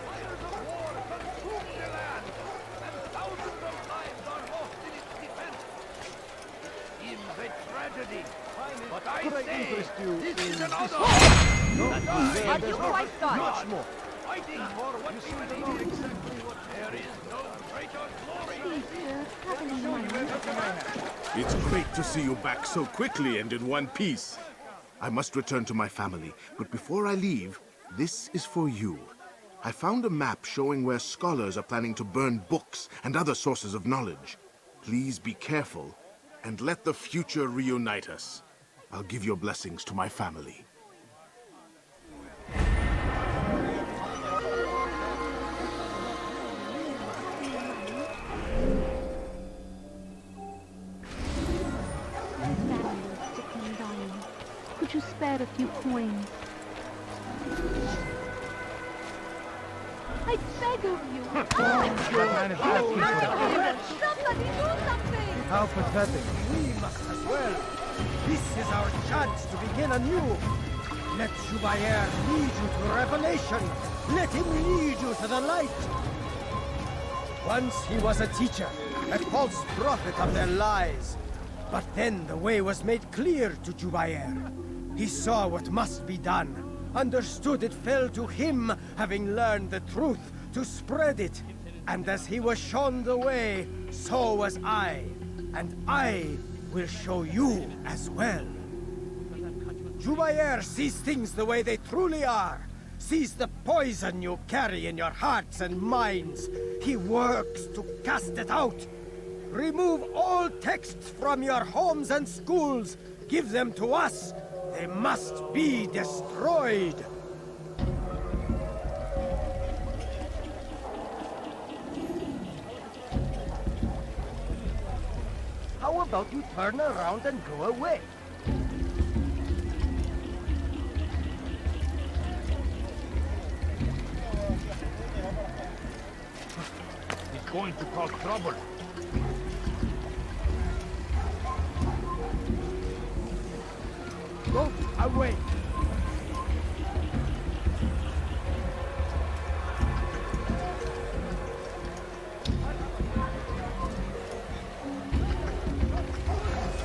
Fires of war consume the land, and thousands of lives are lost in its defense. It seems a tragedy, but I say this is an honor. Are you quite done? Much more. Fighting for what we believe in. There is no greater glory. Please, sir, have any money? It's great to see you back so quickly and in one piece. I must return to my family, but before I leave, this is for you. I found a map showing where scholars are planning to burn books and other sources of knowledge. Please be careful, and let the future reunite us. I'll give your blessings to my family. Could you spare a few coins? I beg of you. Man is asking for it. Somebody do something! How pathetic. We must as well. This is our chance to begin anew. Let Jubair lead you to revelation. Let him lead you to the light. Once he was a teacher, a false prophet of their lies. But then the way was made clear to Jubair. He saw what must be done, understood it fell to him, having learned the truth, to spread it. And as he was shown the way, so was I. And I will show you as well. Jubair sees things the way they truly are. Sees the poison you carry in your hearts and minds. He works to cast it out. Remove all texts from your homes and schools. Give them to us. They must be destroyed. How about you turn around and go away? He's going to cause trouble. Go away.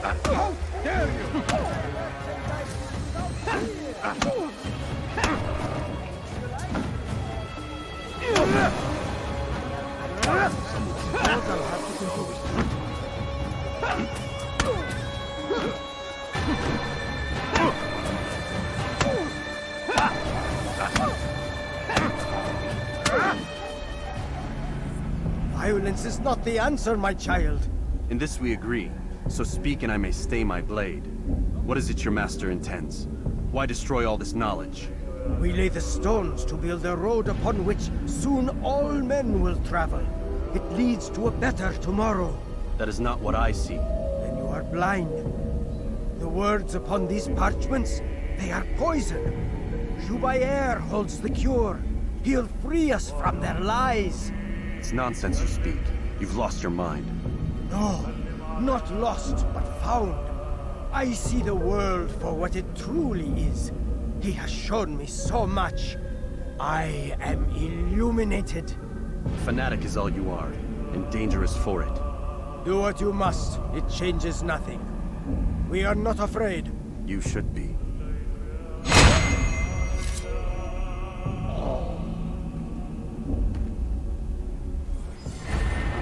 How dare you! Violence is not the answer, my child. In this we agree, so speak and I may stay my blade. What is it your master intends? Why destroy all this knowledge? We lay the stones to build a road upon which soon all men will travel. It leads to a better tomorrow. That is not what I see. Then you are blind. The words upon these parchments, they are poison. Jubair holds the cure. He'll free us from their lies. It's nonsense you speak. You've lost your mind. No, not lost, but found. I see the world for what it truly is. He has shown me so much. I am illuminated. Fanatic is all you are, and dangerous for it. Do what you must. It changes nothing. We are not afraid. You should be.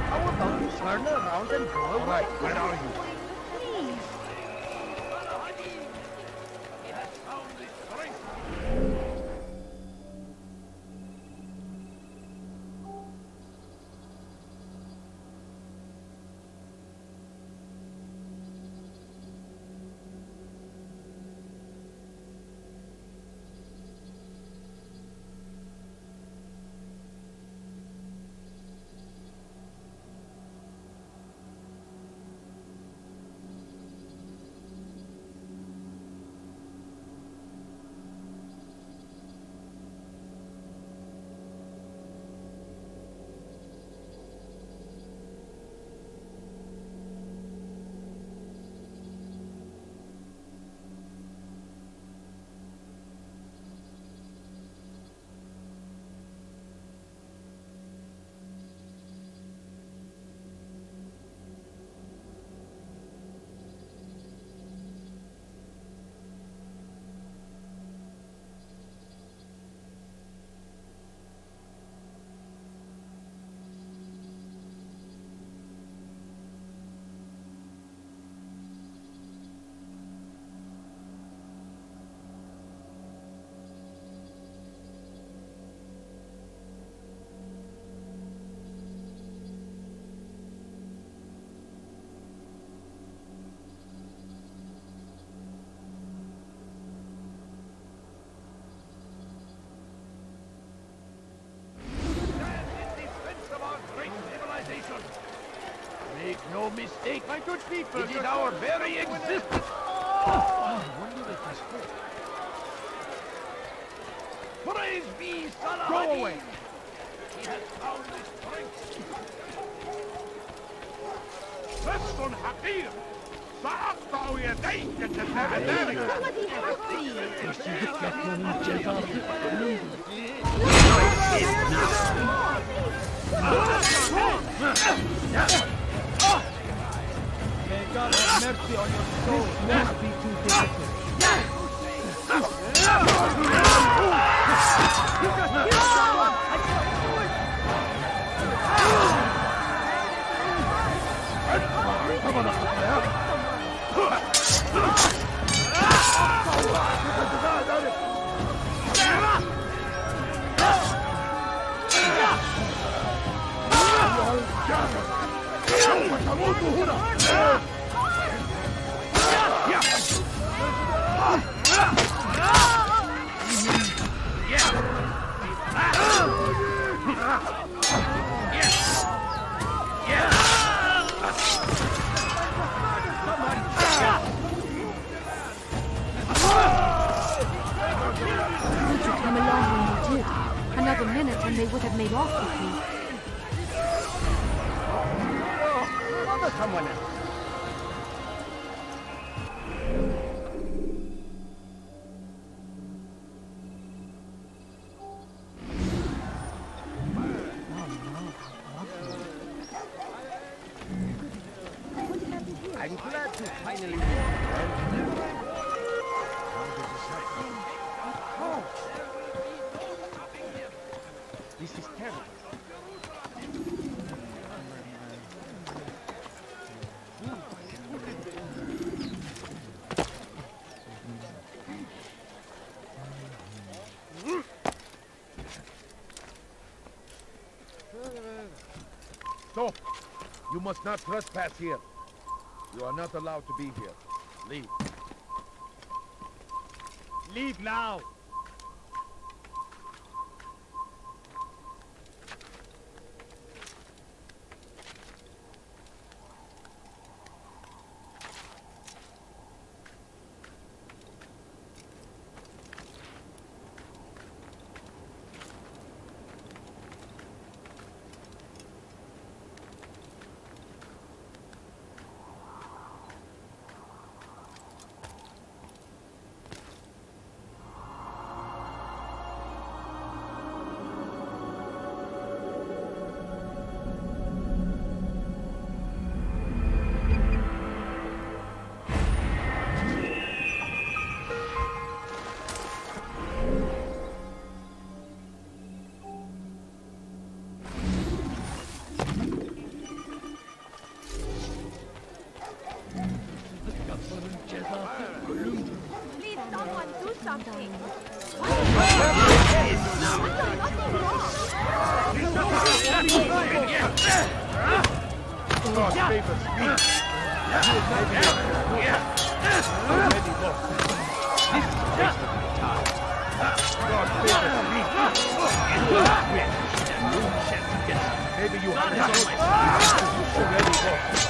How about you turn around and go away? All right, where are you? Make no mistake, My good people, it is your our sword very is coming in. existence. I wonder if he's hurt. Praise be Go Salah away. He has found his strength. لست حقير سأقطع يديك تتعدانك May God have mercy on your soul. This won't be too difficult. وتموت هنا Would you come along when you did? Another minute and they would have made off with you. Bother someone else. I'm glad to finally meet you. How did this happen? Oh! This is terrible. Stop! You must not trespass here. You are not allowed to be here. Leave. Leave now. something. God favors me. Already lost. This is just the time. God favors me. Maybe you have not already lost.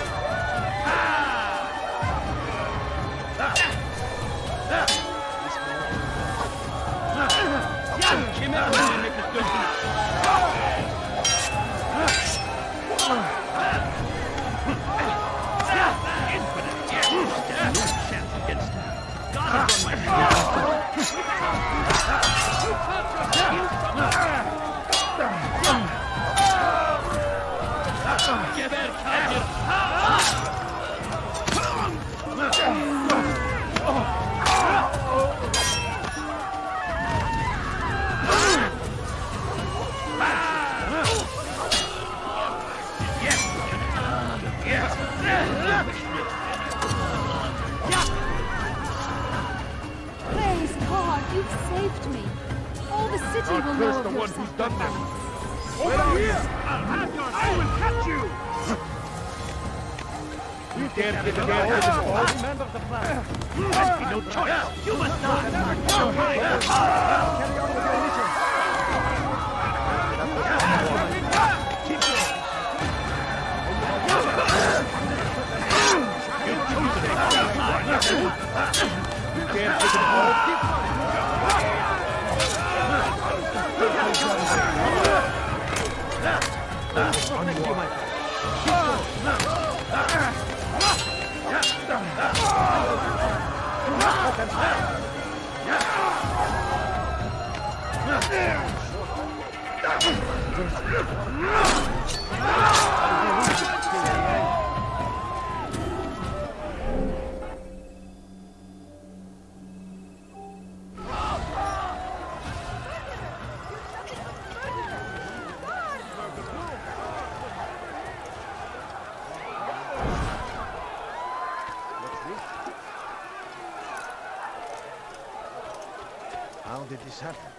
Praise God, you've saved me. All the city God will curse know the of your one who's done this. sacrifice. Over here! I'll have your I will catch you! You dare get the ball? Remember the plan. You have no choice. You must not. Carry on with your mission. Keep going. You've chosen it. You dare get the ball? How did this happen?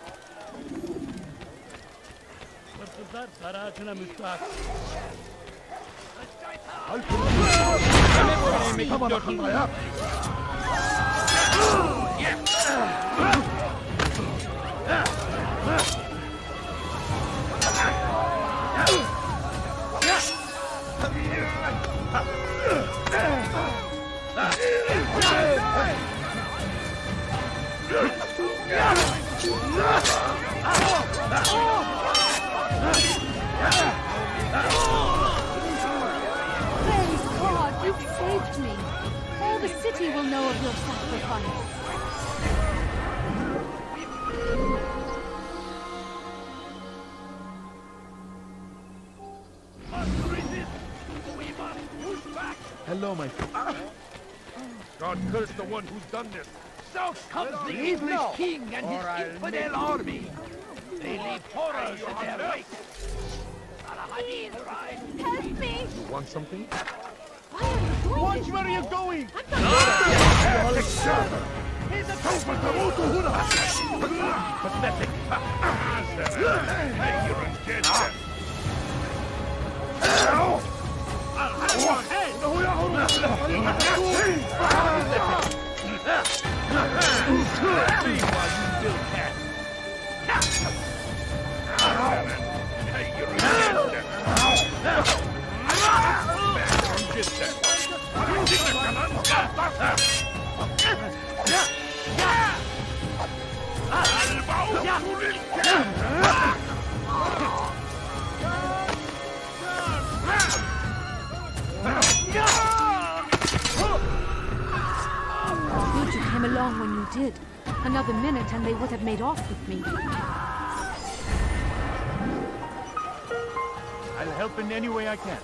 Praise God, you've saved me. All the city will know of your sacrifice. Hello, my friend. God curse the one who's done this. So comes the English king and his infidel army. They leave horrors in their wake. Salahadin rides. Help me! You want something? Watch where you're going! Pathetic! Hey, you're dead. I'll have your head! Leave while you still can. Hey, you're Good you came along when you did. Another minute and they would have made off with me. I'll help in any way I can.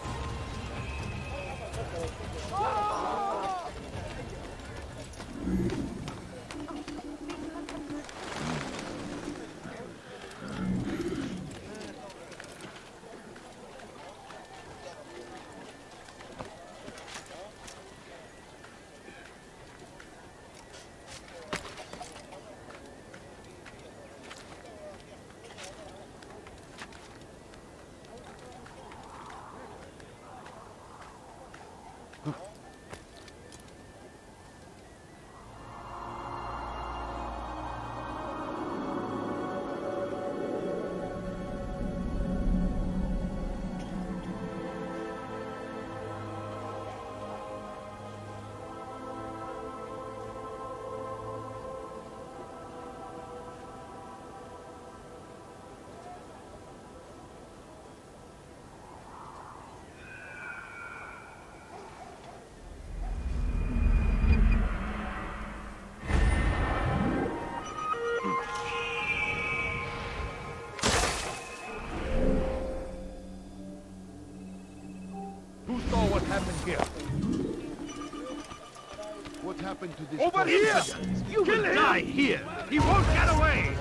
What happened to this? Over here! You will die here! He won't get away!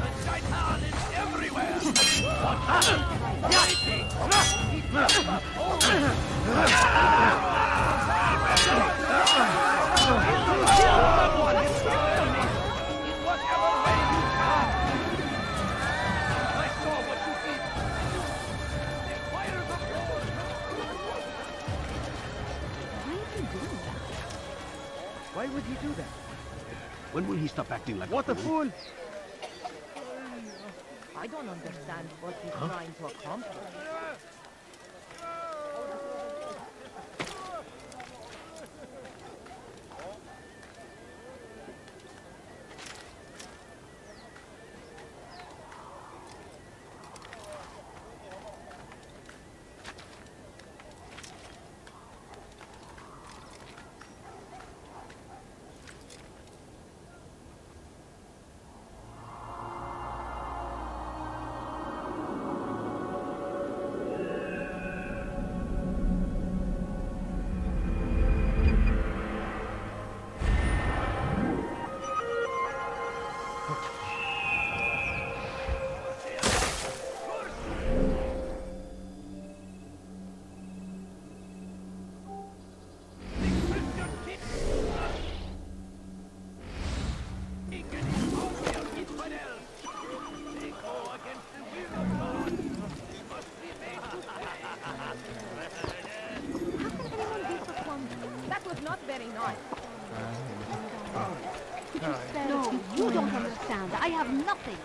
The Shaitan is everywhere! Why would he do that? When will he stop acting like What a fool! I don't understand what he's trying to accomplish. That was not very nice. No, you don't understand. I have nothing.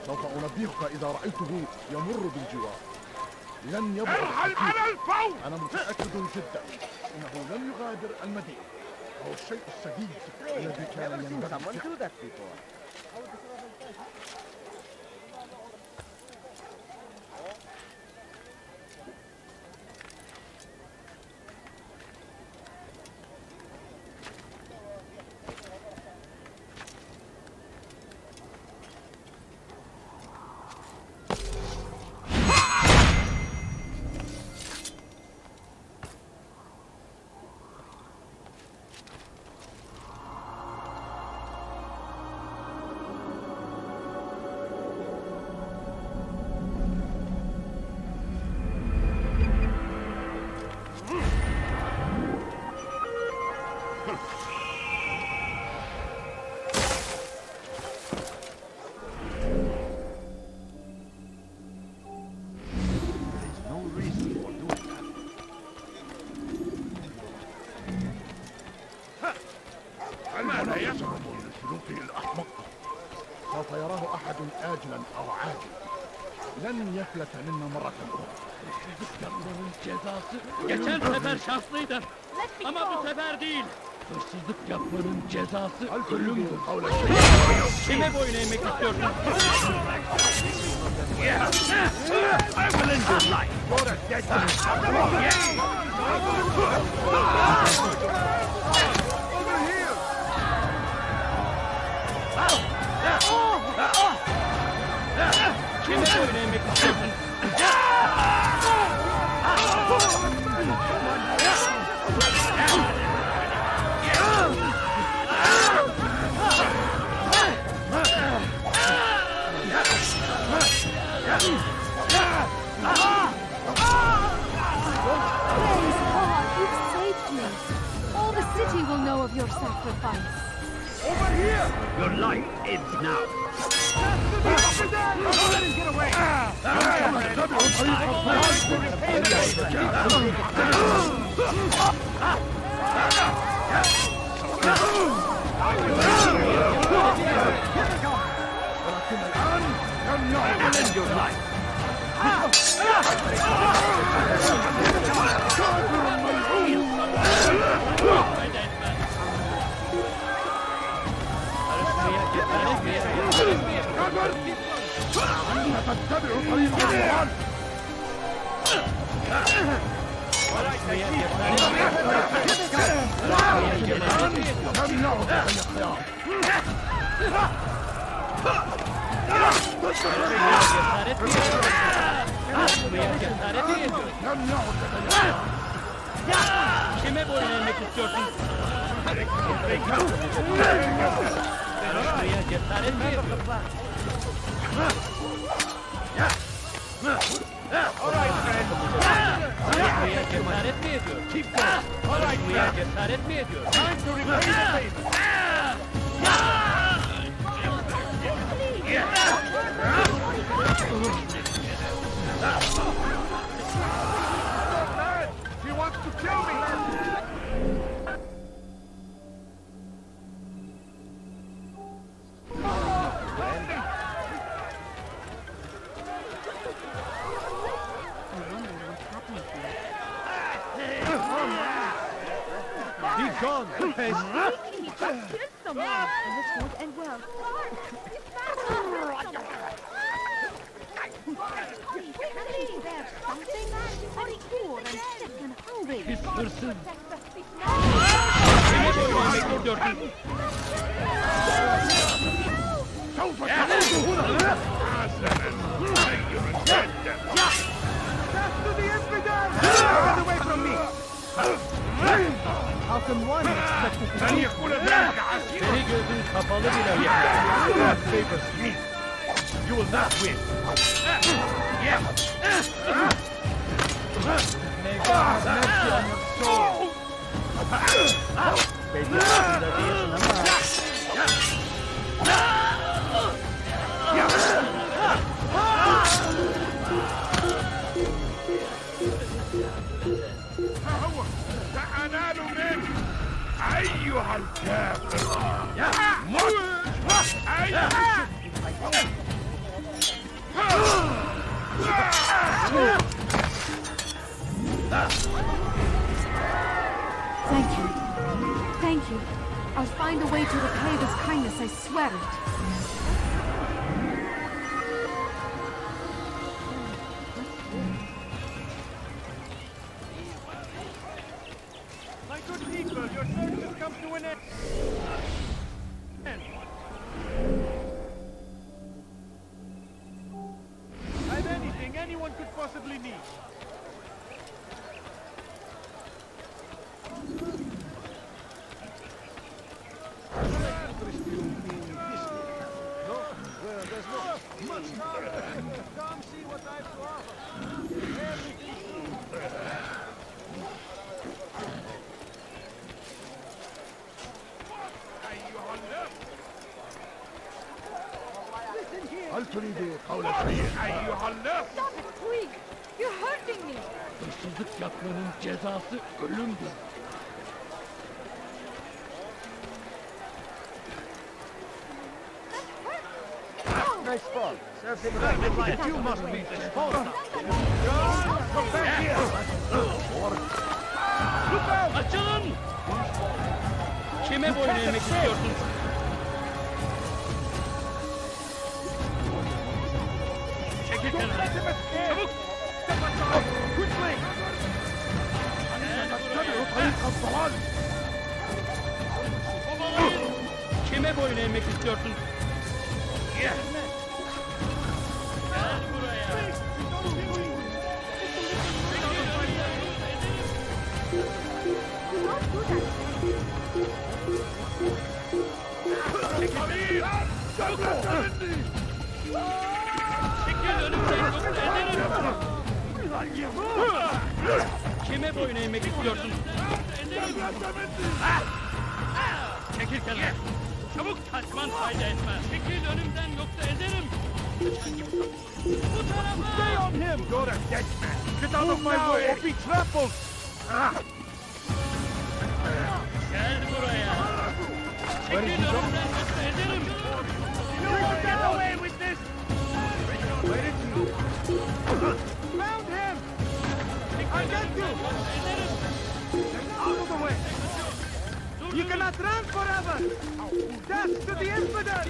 سوف أنبهك إذا رأيته يمر بالجوار. لن يبعد ارحل على الفور! أنا متأكد جدا إنه لن يغادر المدينة. هو الشيء السديد الذي كان ينبغي Someone فعله. do that before. ماذا يفعل؟ سلوكه الأحمق سوف يراه أحد آجلا أو عاجلا. لن يفلت منا مرة أخرى. Hırsızlıkların cezası geçen sefer şanslıydım. Ama bu sefer değil. Hırsızlık yapmanın cezası ölümdür. Kime boyun eğmek istiyorsun? I will end your life! You're a dead man! Over here! Kime boyun eğmek istiyorsun? Praise God, you've saved me. All the city will know of your sacrifice. Over here! Your life ends now. Let him get away! ولكن الآن لن يعود. End your life! أنت تتبع طريق الرهان. Kime boyun eğmek istiyorsun? Yarışmaya cesaret mi ediyor? Yarışmaya cesaret mi ediyor? Yarışmaya cesaret mi ediyor? He wants to kill me! Be gone, pest! He just killed someone. This won't end well. Quickly, there's something. I'm poor and sick and hungry. Pis hırsız! Kime boyun eğmek istiyorsun? سوف تعود هنا To the infidel! Get away from me! How can one expect to لن يكون ذلك عسيرا. Seni gözün kapalı bile God favors me. You will not win. May God have mercy on your soul! سأنال منك أيها الكافر. مت أيها Thank you. Thank you. I'll find a way to repay this kindness, I swear it. My good people, your service has come to an end. I've anything anyone could possibly need. There's no much time. Come see what I've to offer. Everything. هل تريد قول شيء أيها اللص؟ Stop it, please! You're hurting me! Hırsızlık yapmanın cezası ölümdür. Nice fun. Serve him right. You must be this. Hold on. John, come back here. Look out! Açılın! Kime boyun eğmek istiyorsun? Çekil kenara! Çabuk! Step aside! Quickly! تتبع طريق الضلال! Kime boyun eğmek istiyorsun? Gel buraya! Çekil önümden yoksa ederim! Kime boyun eğmek istiyorsun? Çekil kenara! Çabuk kaçman fayda etmez! Çekil önümden yoksa ederim! Bu tarafa! Stay on him! You're a dead man! Get out of my way or be trampled! Gel buraya! Çekil önümden yoksa ederim! You will get away with this! Where is he? Found him! I get you! Out of the way! You cannot run forever! Death to the infidel!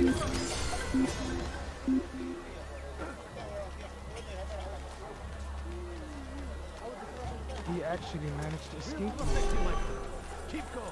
The actually managed to escape. Keep going.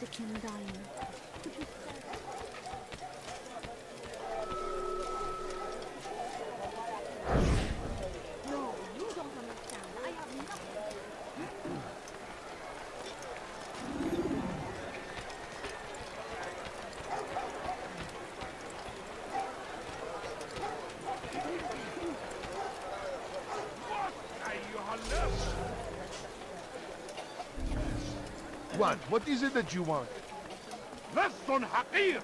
Sick and dying. No, you don't understand. I have nothing. What is it that you want? لص حقير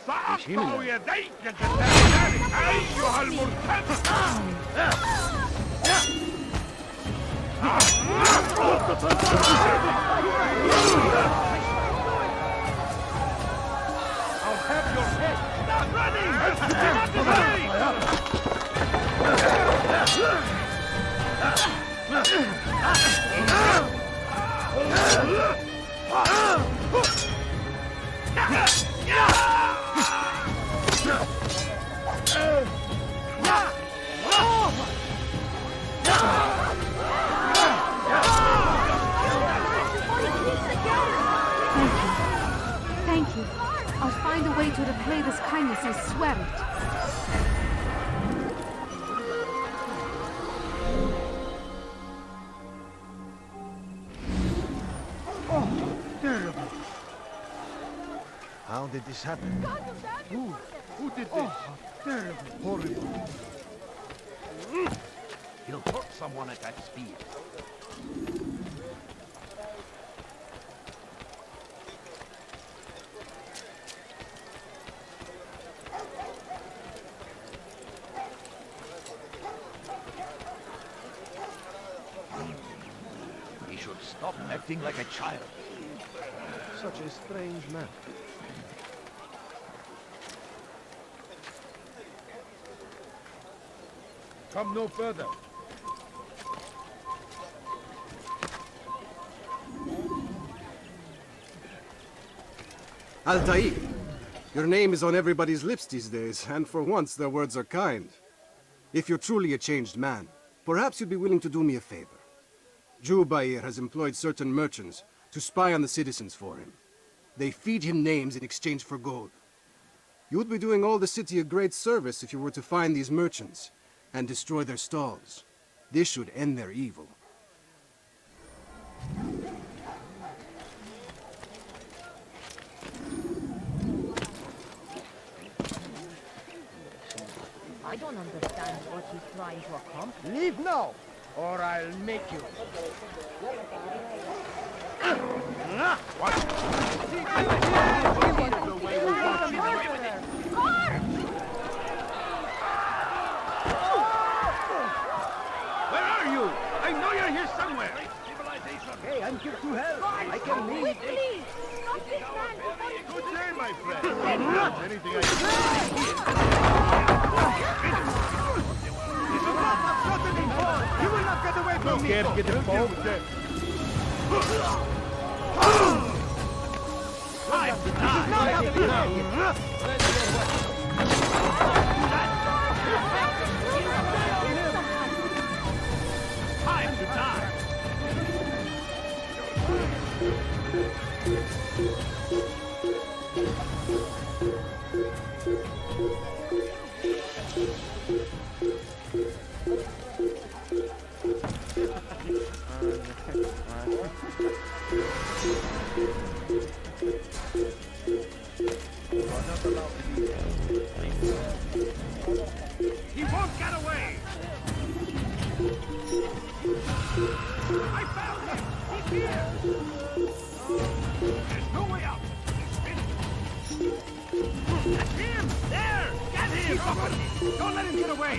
سأقطع يديك جزائك أيها المرتد I'll have your head. Stop running! Thank you. I'll find a way to repay this kindness, I swear it. Oh, terrible. How did this happen? Who did this? Oh, terrible. Horrible. He'll hurt someone at that speed. He should stop acting like a child. Such a strange man. Come no further. Altair, your name is on everybody's lips these days, and for once their words are kind. If you're truly a changed man, perhaps you'd be willing to do me a favor. Jubair has employed certain merchants to spy on the citizens for him. They feed him names in exchange for gold. You would be doing all the city a great service if you were to find these merchants and destroy their stalls. This should end their evil. I don't understand what he's trying to accomplish. Leave now, or I'll make you. Where are you? I know you're here somewhere. Hey, I'm here to help. I can lead. Quickly! Stop this man before you... Good day, my friend. Not anything I can You will not get away from me! Can't get involved with that. Time to die. He won't get away! I found him! He's here! There's no way out! He's finished! That's him! There! Get him! Don't let him get away!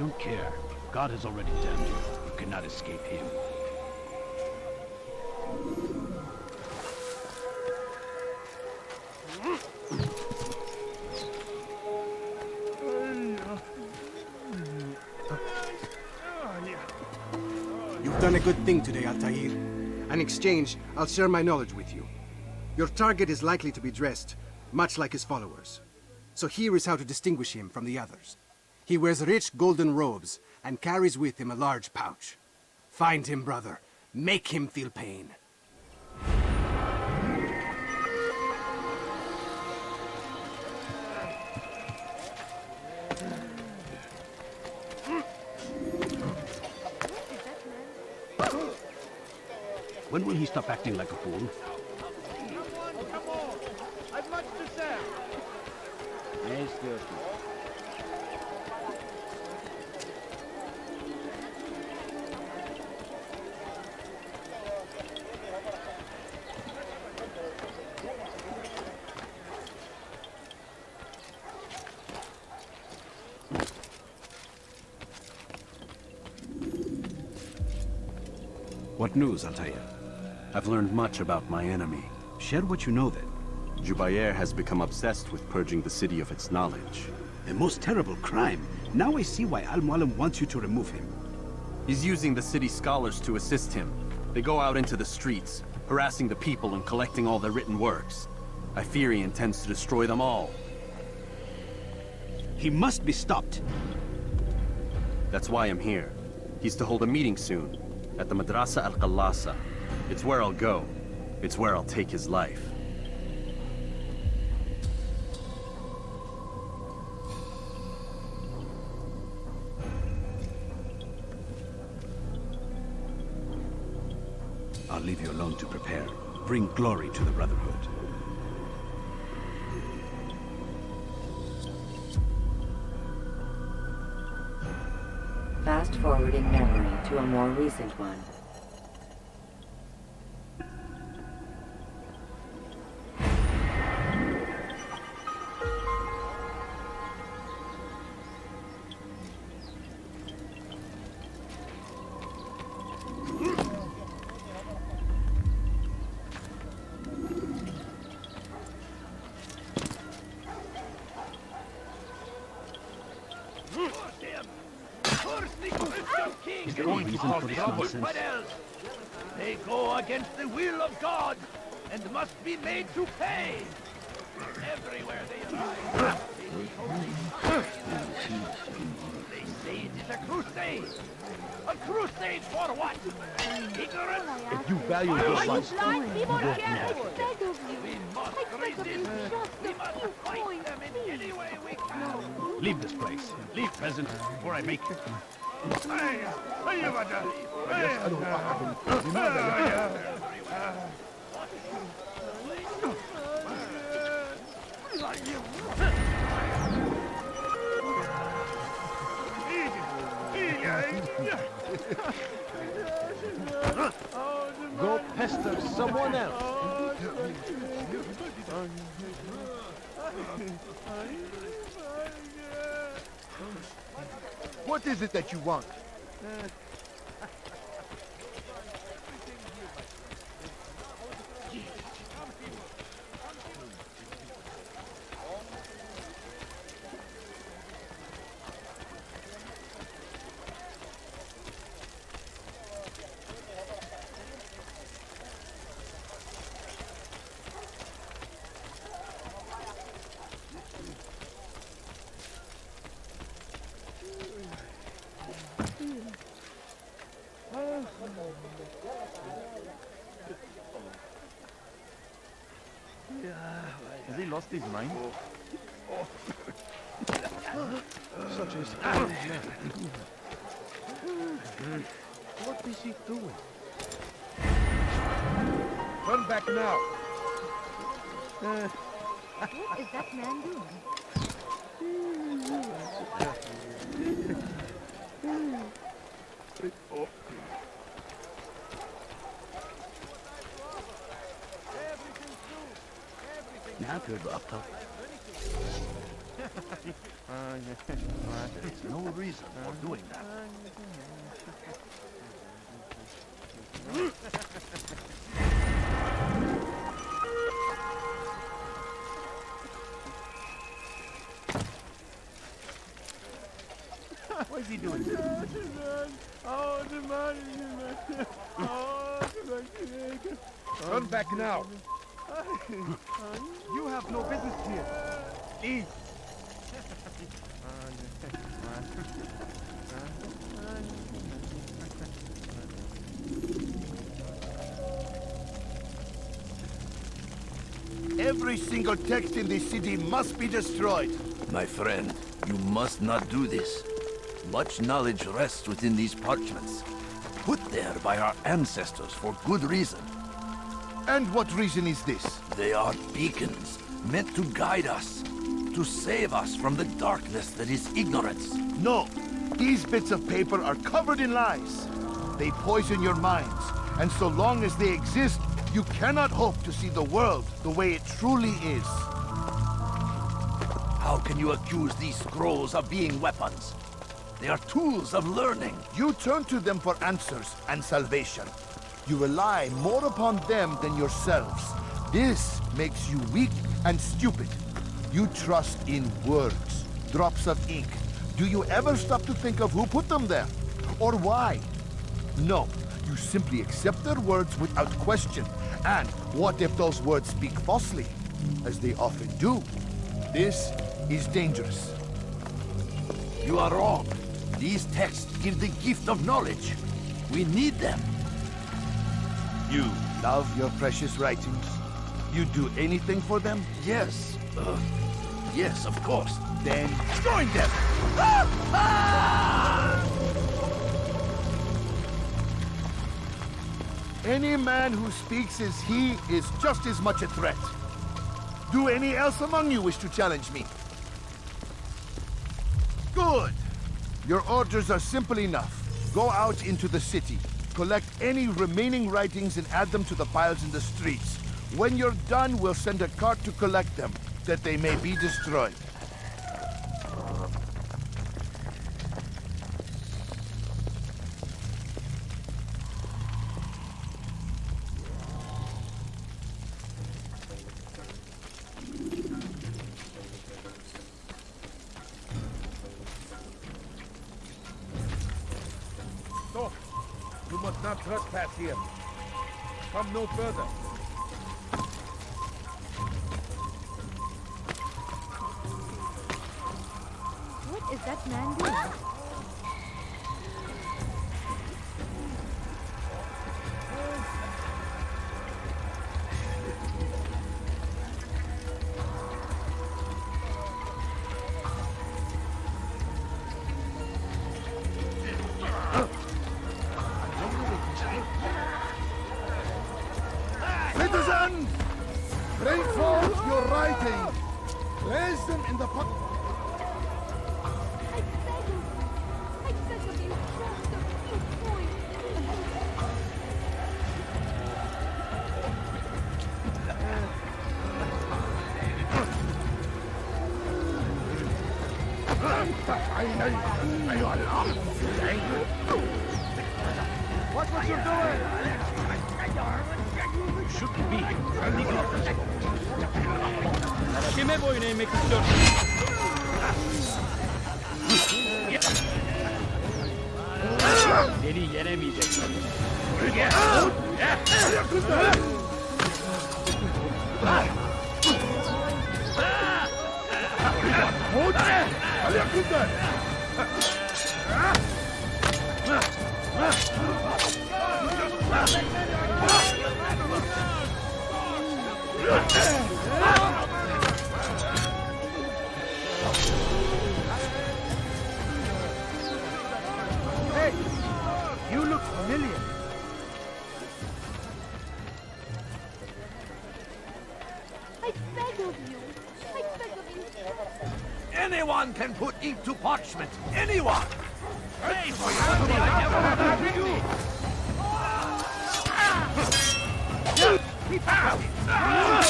don't care. God has already damned you. You cannot escape him. You've done a good thing today, Altair. In exchange, I'll share my knowledge with you. Your target is likely to be dressed, much like his followers. So here is how to distinguish him from the others. He wears rich golden robes and carries with him a large pouch. Find him, brother. Make him feel pain. When will he stop acting like a fool? Come on! I've much to say. What news, Altair? I've learned much about my enemy. Share what you know then. Jubair has become obsessed with purging the city of its knowledge. A most terrible crime. Now I see why Al-Mualim wants you to remove him. He's using the city scholars to assist him. They go out into the streets, harassing the people and collecting all their written works. I fear he intends to destroy them all. He must be stopped. That's why I'm here. He's to hold a meeting soon, at the Madrasa Al-Qallasa. It's where I'll go. It's where I'll take his life. I'll leave you alone to prepare. Bring glory to the Brotherhood. Fast-forwarding memory to a more recent one. Is there any reason for this nonsense? They go against the will of God and must be made to pay. Everywhere they arrive, they say it is a crusade. A crusade for what? Ignorance? If you value your life, We must resist. We must fight them in any way we can. leave this place. Leave, peasant, before I make you. يسأل أحد لماذا يفعل؟ Go pester someone else. What is it that you want? Has he lost his mind? Such is what is he doing? Turn back now. What is that man doing? نعم يا أبطال. There is no reason for doing that. What is he doing? Turn back now. You have no business here. Leave. Every single text in this city must be destroyed. My friend, you must not do this. Much knowledge rests within these parchments, put there by our ancestors for good reason. And what reason is this? They are beacons, meant to guide us, to save us from the darkness that is ignorance. No, these bits of paper are covered in lies. They poison your minds, and so long as they exist, you cannot hope to see the world the way it truly is. How can you accuse these scrolls of being weapons? They are tools of learning. You turn to them for answers and salvation. You rely more upon them than yourselves. This makes you weak and stupid. You trust in words, drops of ink. Do you ever stop to think of who put them there? Or why? No, you simply accept their words without question. And what if those words speak falsely? As they often do. This is dangerous. You are wrong. These texts give the gift of knowledge. We need them. You love your precious writings? You do anything for them? Yes. Yes, of course. Then join them! Any man who speaks as he is just as much a threat. Do any else among you wish to challenge me? Good! Your orders are simple enough. Go out into the city, collect any remaining writings and add them to the piles in the streets. When you're done, we'll send a cart to collect them, that they may be destroyed. Stop! You must not trespass here. Come no further. What is that man doing? Citizens! Bring forth your writing! Place them in the pocket. Watch what you're doing! You shouldn't be standing up. Kime boyun eğmek istiyorsun? Beni yenemeyeceksin. Hey! You look familiar. I beg of you. I beg of you. Anyone can put ink to parchment. Anyone! Hey, for something I never had to do! Keep out!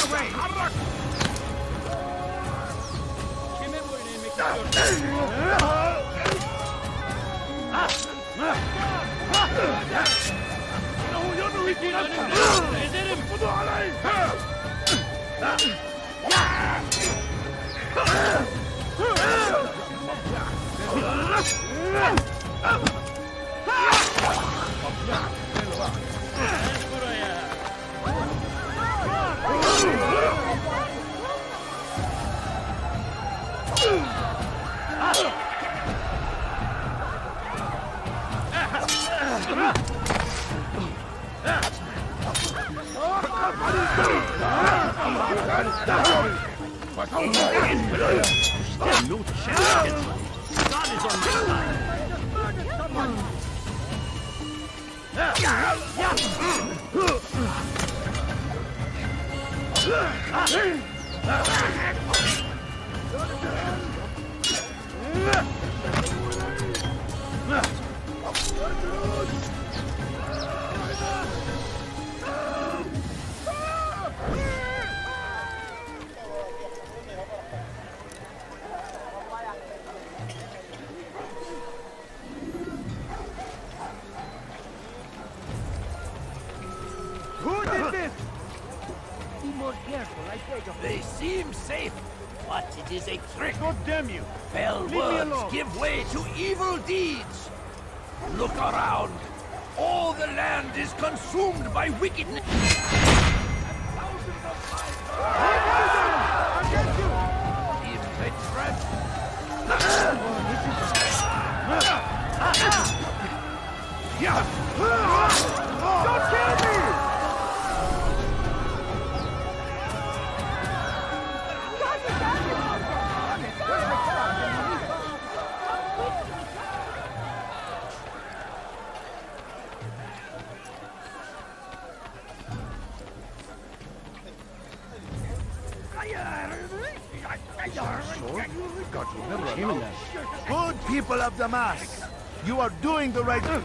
Away! Kime boyun eğmek إنه ينوي قتله. خذوا عليه. Loot shenanigans. God is on my side. Who did this? Be more careful, I beg of you. They seem safe, but it is a trick. God damn you! Fell words give way to evil deeds. Look around. All the land is consumed by wickedness. Don't kill me! Good people of Damascus, you are doing the right thing.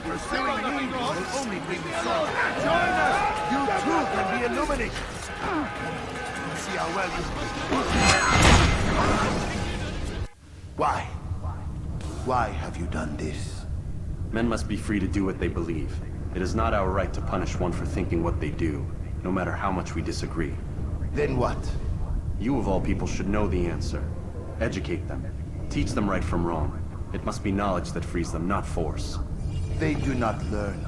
Pursuing evil will only bring the soul. Join us! You too can be illuminated. See how well you... Why? Why have you done this? Men must be free to do what they believe. It is not our right to punish one for thinking what they do, no matter how much we disagree. Then what? You of all people should know the answer. Educate them. Teach them right from wrong. It must be knowledge that frees them, not force. They do not learn,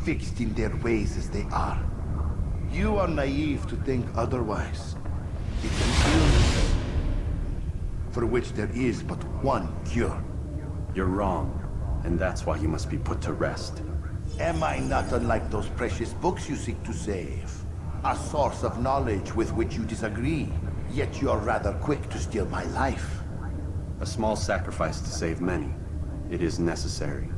fixed in their ways as they are. You are naive to think otherwise. It's an illness for which there is but one cure. You're wrong, and that's why you must be put to rest. Am I not unlike those precious books you seek to save? A source of knowledge with which you disagree, yet you are rather quick to steal my life. A small sacrifice to save many. It is necessary.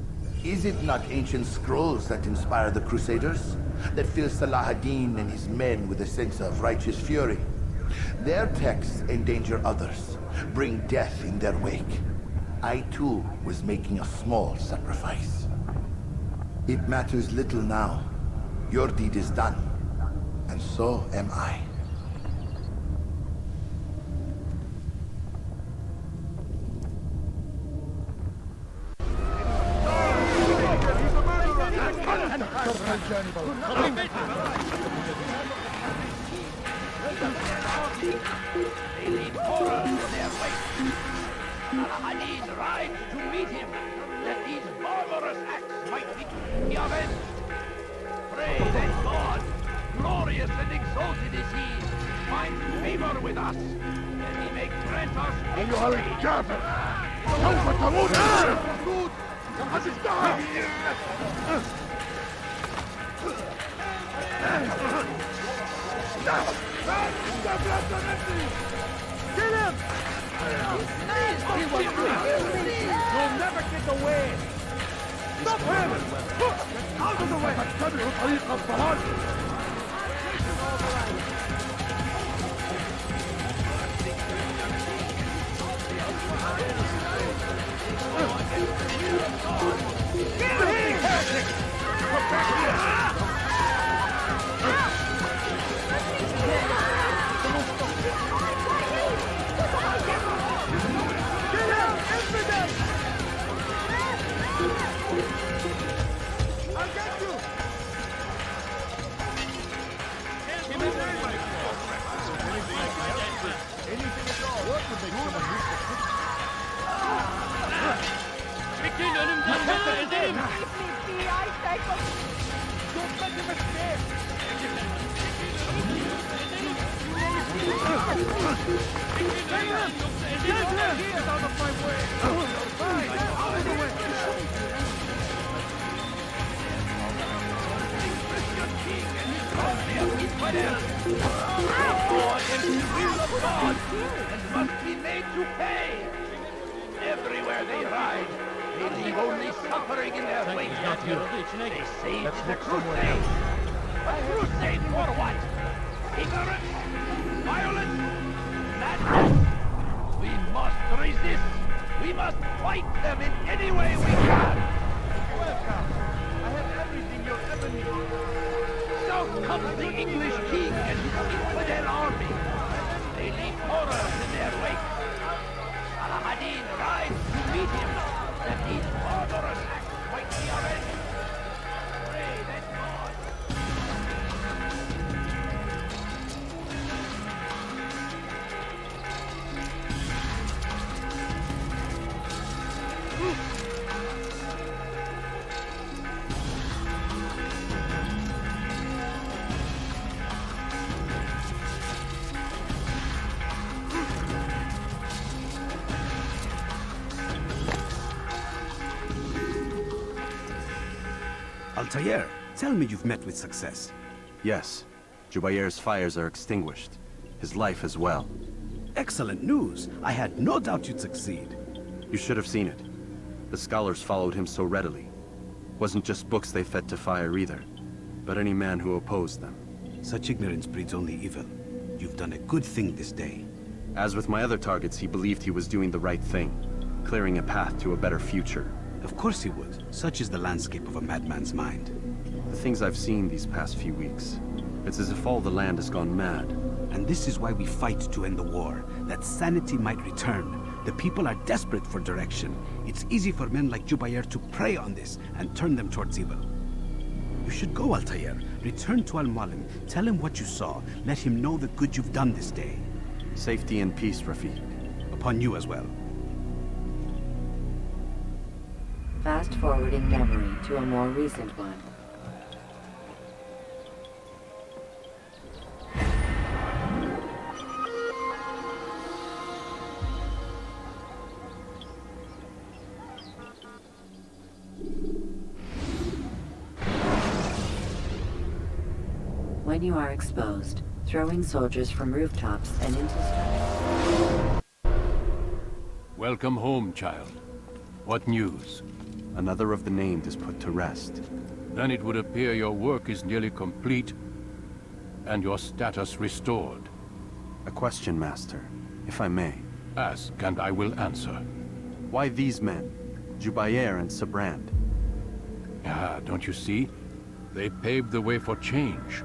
Is it not ancient scrolls that inspire the Crusaders? That fill Salah ad-Din and his men with a sense of righteous fury? Their texts endanger others, bring death in their wake. I too was making a small sacrifice. It matters little now. Your deed is done, and so am I. They leave horror to their wake. Salah-ad-Din rides to meet him, that these barbarous acts might be avenged. Pray that God, glorious and exalted is he, find favor with us, that he may grant us أيها الكافر سوف تموت مردود لقد ازدهر Kill him! You'll never get away! Stop him! Get out of the way! تتبعوا طريق الضلال Kill him! Come back here! Get out of my way! Fine, out of the way! Christian king and his army of infidels! Oh, against the will of God, and must be made to pay! Everywhere they ride, they leave only suffering in their wake. They say it's a crusade. A crusade for what? Ignorance? Violence? Madness? We must resist. We must fight them in any way we can. Welcome. I have everything you'll ever need. South comes the English king and his infidel army. They leave horrors in their wake. Saladin rides to meet him, that these barbarous acts might be avenged. Pray that God... Altair, tell me you've met with success. Yes. Jubayr's fires are extinguished. His life as well. Excellent news. I had no doubt you'd succeed. You should have seen it. The scholars followed him so readily. Wasn't just books they fed to fire either, but any man who opposed them. Such ignorance breeds only evil. You've done a good thing this day. As with my other targets, he believed he was doing the right thing, clearing a path to a better future. Of course he would. Such is the landscape of a madman's mind. The things I've seen these past few weeks, it's as if all the land has gone mad. And this is why we fight to end the war, that sanity might return. The people are desperate for direction. It's easy for men like Jubayr to prey on this and turn them towards evil. You should go, Altair. Return to Al-Mualim. Tell him what you saw. Let him know the good you've done this day. Safety and peace, Rafiq. Upon you as well. Fast-forwarding memory to a more recent one. When you are exposed, throwing soldiers from rooftops and into stone. Welcome home, child. What news? Another of the named is put to rest. Then it would appear your work is nearly complete, and your status restored. A question, Master, if I may. Ask, and I will answer. Why these men? Jubayr and Sibrand? Ah, don't you see? They paved the way for change.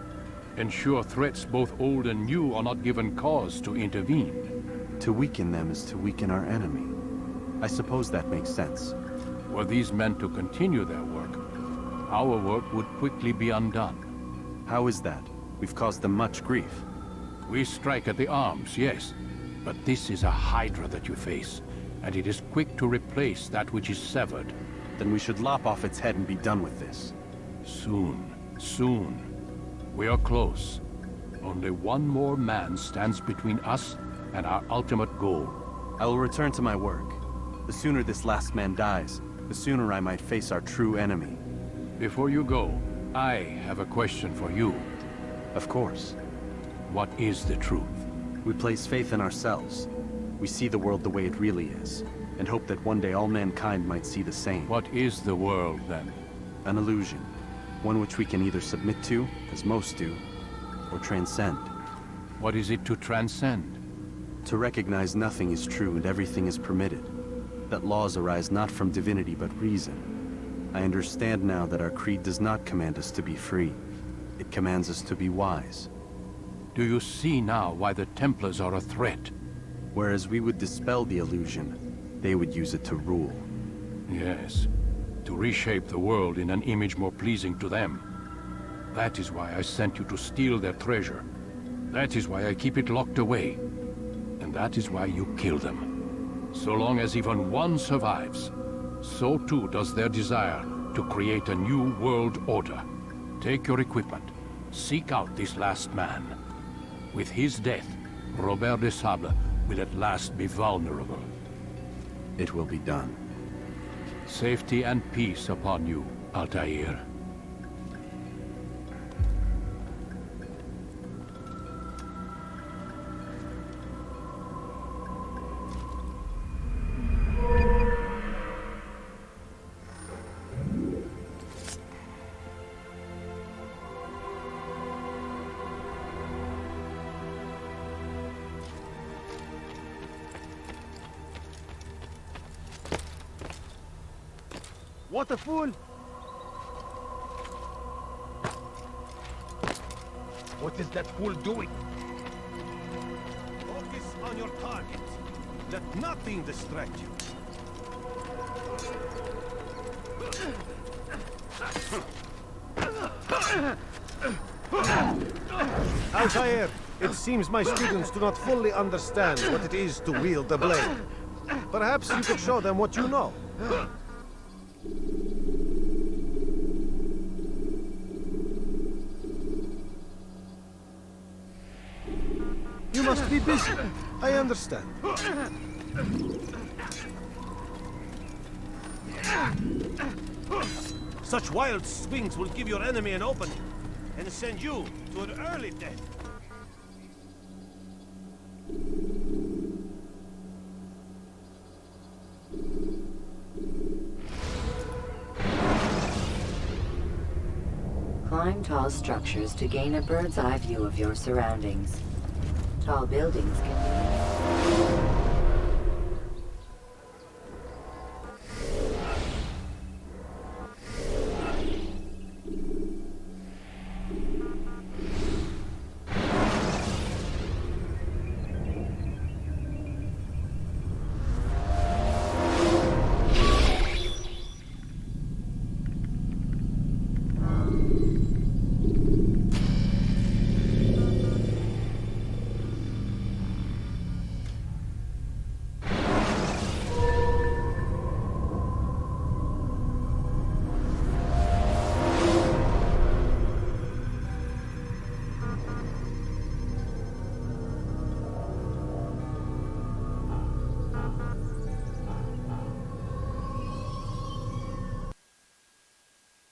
Ensure threats both old and new are not given cause to intervene. To weaken them is to weaken our enemy. I suppose that makes sense. Were these men to continue their work, our work would quickly be undone. How is that? We've caused them much grief. We strike at the arms, yes. But this is a hydra that you face, and it is quick to replace that which is severed. Then we should lop off its head and be done with this. Soon, soon. We are close. Only one more man stands between us and our ultimate goal. I will return to my work. The sooner this last man dies, the sooner I might face our true enemy. Before you go, I have a question for you. Of course. What is the truth? We place faith in ourselves. We see the world the way it really is, and hope that one day all mankind might see the same. What is the world, then? An illusion. One which we can either submit to, as most do, or transcend. What is it to transcend? To recognize nothing is true and everything is permitted. That laws arise not from divinity but reason. I understand now that our creed does not command us to be free. It commands us to be wise. Do you see now why the Templars are a threat? Whereas we would dispel the illusion, they would use it to rule. Yes, to reshape the world in an image more pleasing to them. That is why I sent you to steal their treasure. That is why I keep it locked away. And that is why you kill them. So long as even one survives, so too does their desire to create a new world order. Take your equipment. Seek out this last man. With his death, Robert de Sable will at last be vulnerable. It will be done. Safety and peace upon you, Altair. What a fool! What is that fool doing? Focus on your target. Let nothing distract you. Altair, it seems my students do not fully understand what it is to wield the blade. Perhaps you could show them what you know. You must be busy. I understand. Such wild swings will give your enemy an opening and send you to an early death. Climb tall structures to gain a bird's eye view of your surroundings. Tall buildings can be